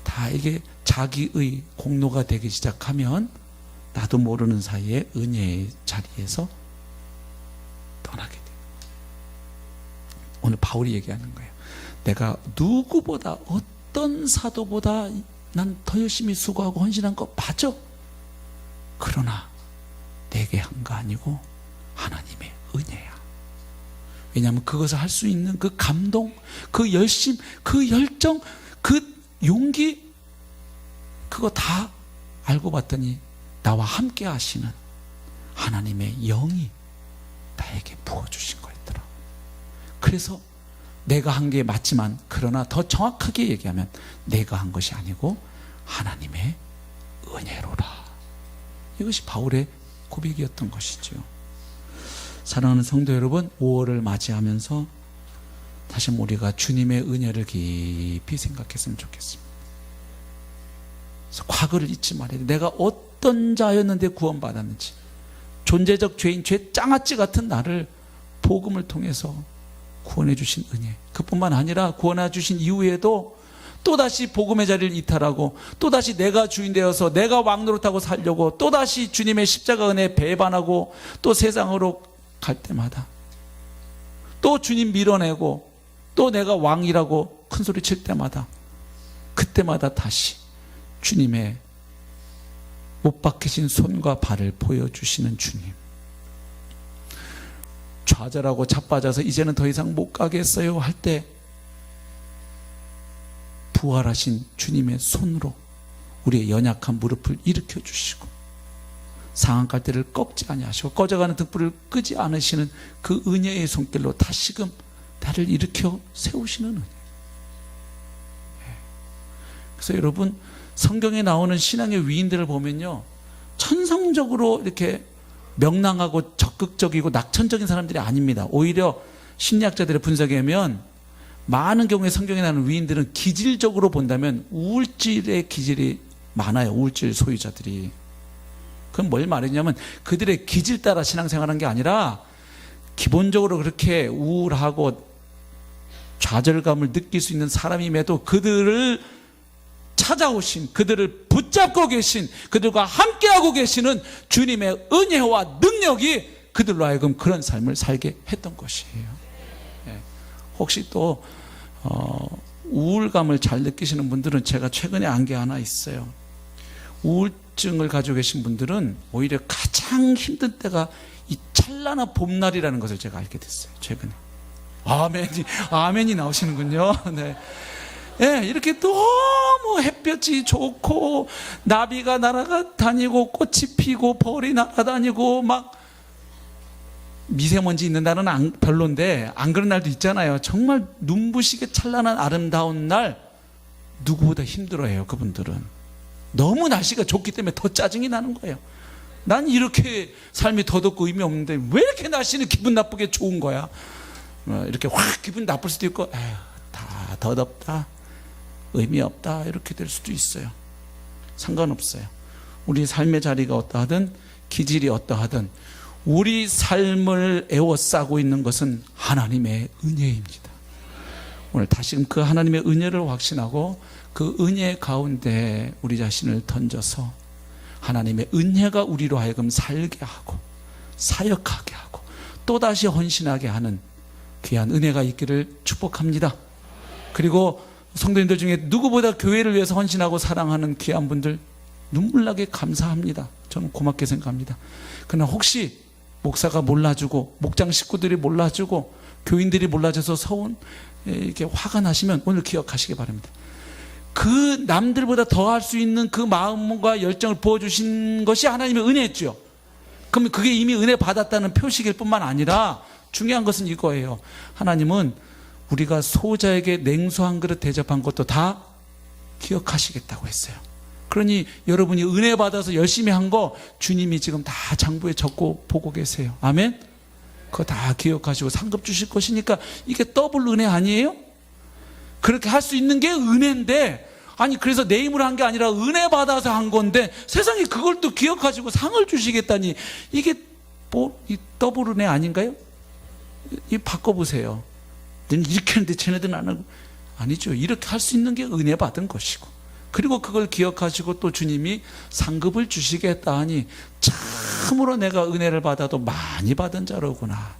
다 이게 자기의 공로가 되기 시작하면 나도 모르는 사이에 은혜의 자리에서 떠나게 돼요. 오늘 바울이 얘기하는 거예요. 내가 누구보다, 어떤 사도보다 난 더 열심히 수고하고 헌신한 거 맞아. 그러나 내게 한 거 아니고 하나님의 은혜야. 왜냐하면 그것을 할 수 있는 그 감동, 그 열심, 그 열정, 그 용기, 그거 다 알고 봤더니 나와 함께 하시는 하나님의 영이 나에게 부어주신 거였더라. 그래서 내가 한 게 맞지만, 그러나 더 정확하게 얘기하면 내가 한 것이 아니고 하나님의 은혜로라. 이것이 바울의 고백이었던 것이죠. 사랑하는 성도 여러분, 5월을 맞이하면서 다시 한번 우리가 주님의 은혜를 깊이 생각했으면 좋겠습니다. 그래서 과거를 잊지 말아야 돼. 내가 어떤 자였는데 구원받았는지, 존재적 죄인, 죄 짱아찌 같은 나를 복음을 통해서 구원해 주신 은혜, 그뿐만 아니라 구원해 주신 이후에도 또다시 복음의 자리를 이탈하고 또다시 내가 주인 되어서 내가 왕 노릇하고 살려고 또다시 주님의 십자가 은혜에 배반하고 또 세상으로 갈 때마다 또 주님 밀어내고 또 내가 왕이라고 큰소리 칠 때마다, 그때마다 다시 주님의 못 박히신 손과 발을 보여주시는 주님, 좌절하고 자빠져서 이제는 더 이상 못 가겠어요 할 때 부활하신 주님의 손으로 우리의 연약한 무릎을 일으켜 주시고, 상한 갈대를 꺾지 아니하시고 꺼져가는 등불을 끄지 않으시는 그 은혜의 손길로 다시금 나를 일으켜 세우시는 은혜. 그래서 여러분, 성경에 나오는 신앙의 위인들을 보면요, 천성적으로 이렇게 명랑하고 적극적이고 낙천적인 사람들이 아닙니다. 오히려 심리학자들의 분석에 의하면 많은 경우에 성경에 나오는 위인들은 기질적으로 본다면 우울질의 기질이 많아요. 우울질 소유자들이. 그건 뭘 말했냐면 그들의 기질 따라 신앙생활한 게 아니라 기본적으로 그렇게 우울하고 좌절감을 느낄 수 있는 사람임에도 그들을 찾아오신, 그들을 붙잡고 계신, 그들과 함께하고 계시는 주님의 은혜와 능력이 그들로 하여금 그런 삶을 살게 했던 것이에요. 혹시 또 우울감을 잘 느끼시는 분들은 제가 최근에 안 게 하나 있어요. 우울증을 가지고 계신 분들은 오히려 가장 힘든 때가 이 찬란한 봄날이라는 것을 제가 알게 됐어요. 최근에. 아멘이 나오시는군요. 네. 예, 이렇게 너무 햇볕이 좋고 나비가 날아다니고 꽃이 피고 벌이 날아다니고 막 미세먼지 있는 날은 별론데 안 그런 날도 있잖아요. 정말 눈부시게 찬란한 아름다운 날 누구보다 힘들어해요. 그분들은 너무 날씨가 좋기 때문에 더 짜증이 나는 거예요. 난 이렇게 삶이 더덥고 의미 없는데 왜 이렇게 날씨는 기분 나쁘게 좋은 거야. 이렇게 확 기분 나쁠 수도 있고, 에휴, 다 더덥다, 의미 없다, 이렇게 될 수도 있어요. 상관없어요. 우리 삶의 자리가 어떠하든 기질이 어떠하든 우리 삶을 에워싸고 있는 것은 하나님의 은혜입니다. 오늘 다시금 그 하나님의 은혜를 확신하고 그 은혜 가운데 우리 자신을 던져서 하나님의 은혜가 우리로 하여금 살게 하고 사역하게 하고 또다시 헌신하게 하는 귀한 은혜가 있기를 축복합니다. 그리고 성도님들 중에 누구보다 교회를 위해서 헌신하고 사랑하는 귀한 분들 눈물나게 감사합니다. 저는 고맙게 생각합니다. 그러나 혹시 목사가 몰라주고 목장 식구들이 몰라주고 교인들이 몰라줘서 이렇게 화가 나시면 오늘 기억하시기 바랍니다. 그 남들보다 더 할 수 있는 그 마음과 열정을 부어주신 것이 하나님의 은혜였죠. 그러면 그게 이미 은혜 받았다는 표식일 뿐만 아니라 중요한 것은 이거예요. 하나님은 우리가 소자에게 냉수 한 그릇 대접한 것도 다 기억하시겠다고 했어요. 그러니 여러분이 은혜 받아서 열심히 한 거 주님이 지금 다 장부에 적고 보고 계세요. 아멘? 그거 다 기억하시고 상급 주실 것이니까 이게 더블 은혜 아니에요? 그렇게 할 수 있는 게 은혜인데, 아니 그래서 내 힘으로 한 게 아니라 은혜 받아서 한 건데 세상에 그걸 또 기억하시고 상을 주시겠다니, 이게 뭐 이 더블 은혜 아닌가요? 이 바꿔보세요. 이렇게 했는데 쟤네들은 안 하고. 아니죠. 이렇게 할 수 있는 게 은혜 받은 것이고, 그리고 그걸 기억하시고 또 주님이 상급을 주시겠다 하니 참으로 내가 은혜를 받아도 많이 받은 자로구나.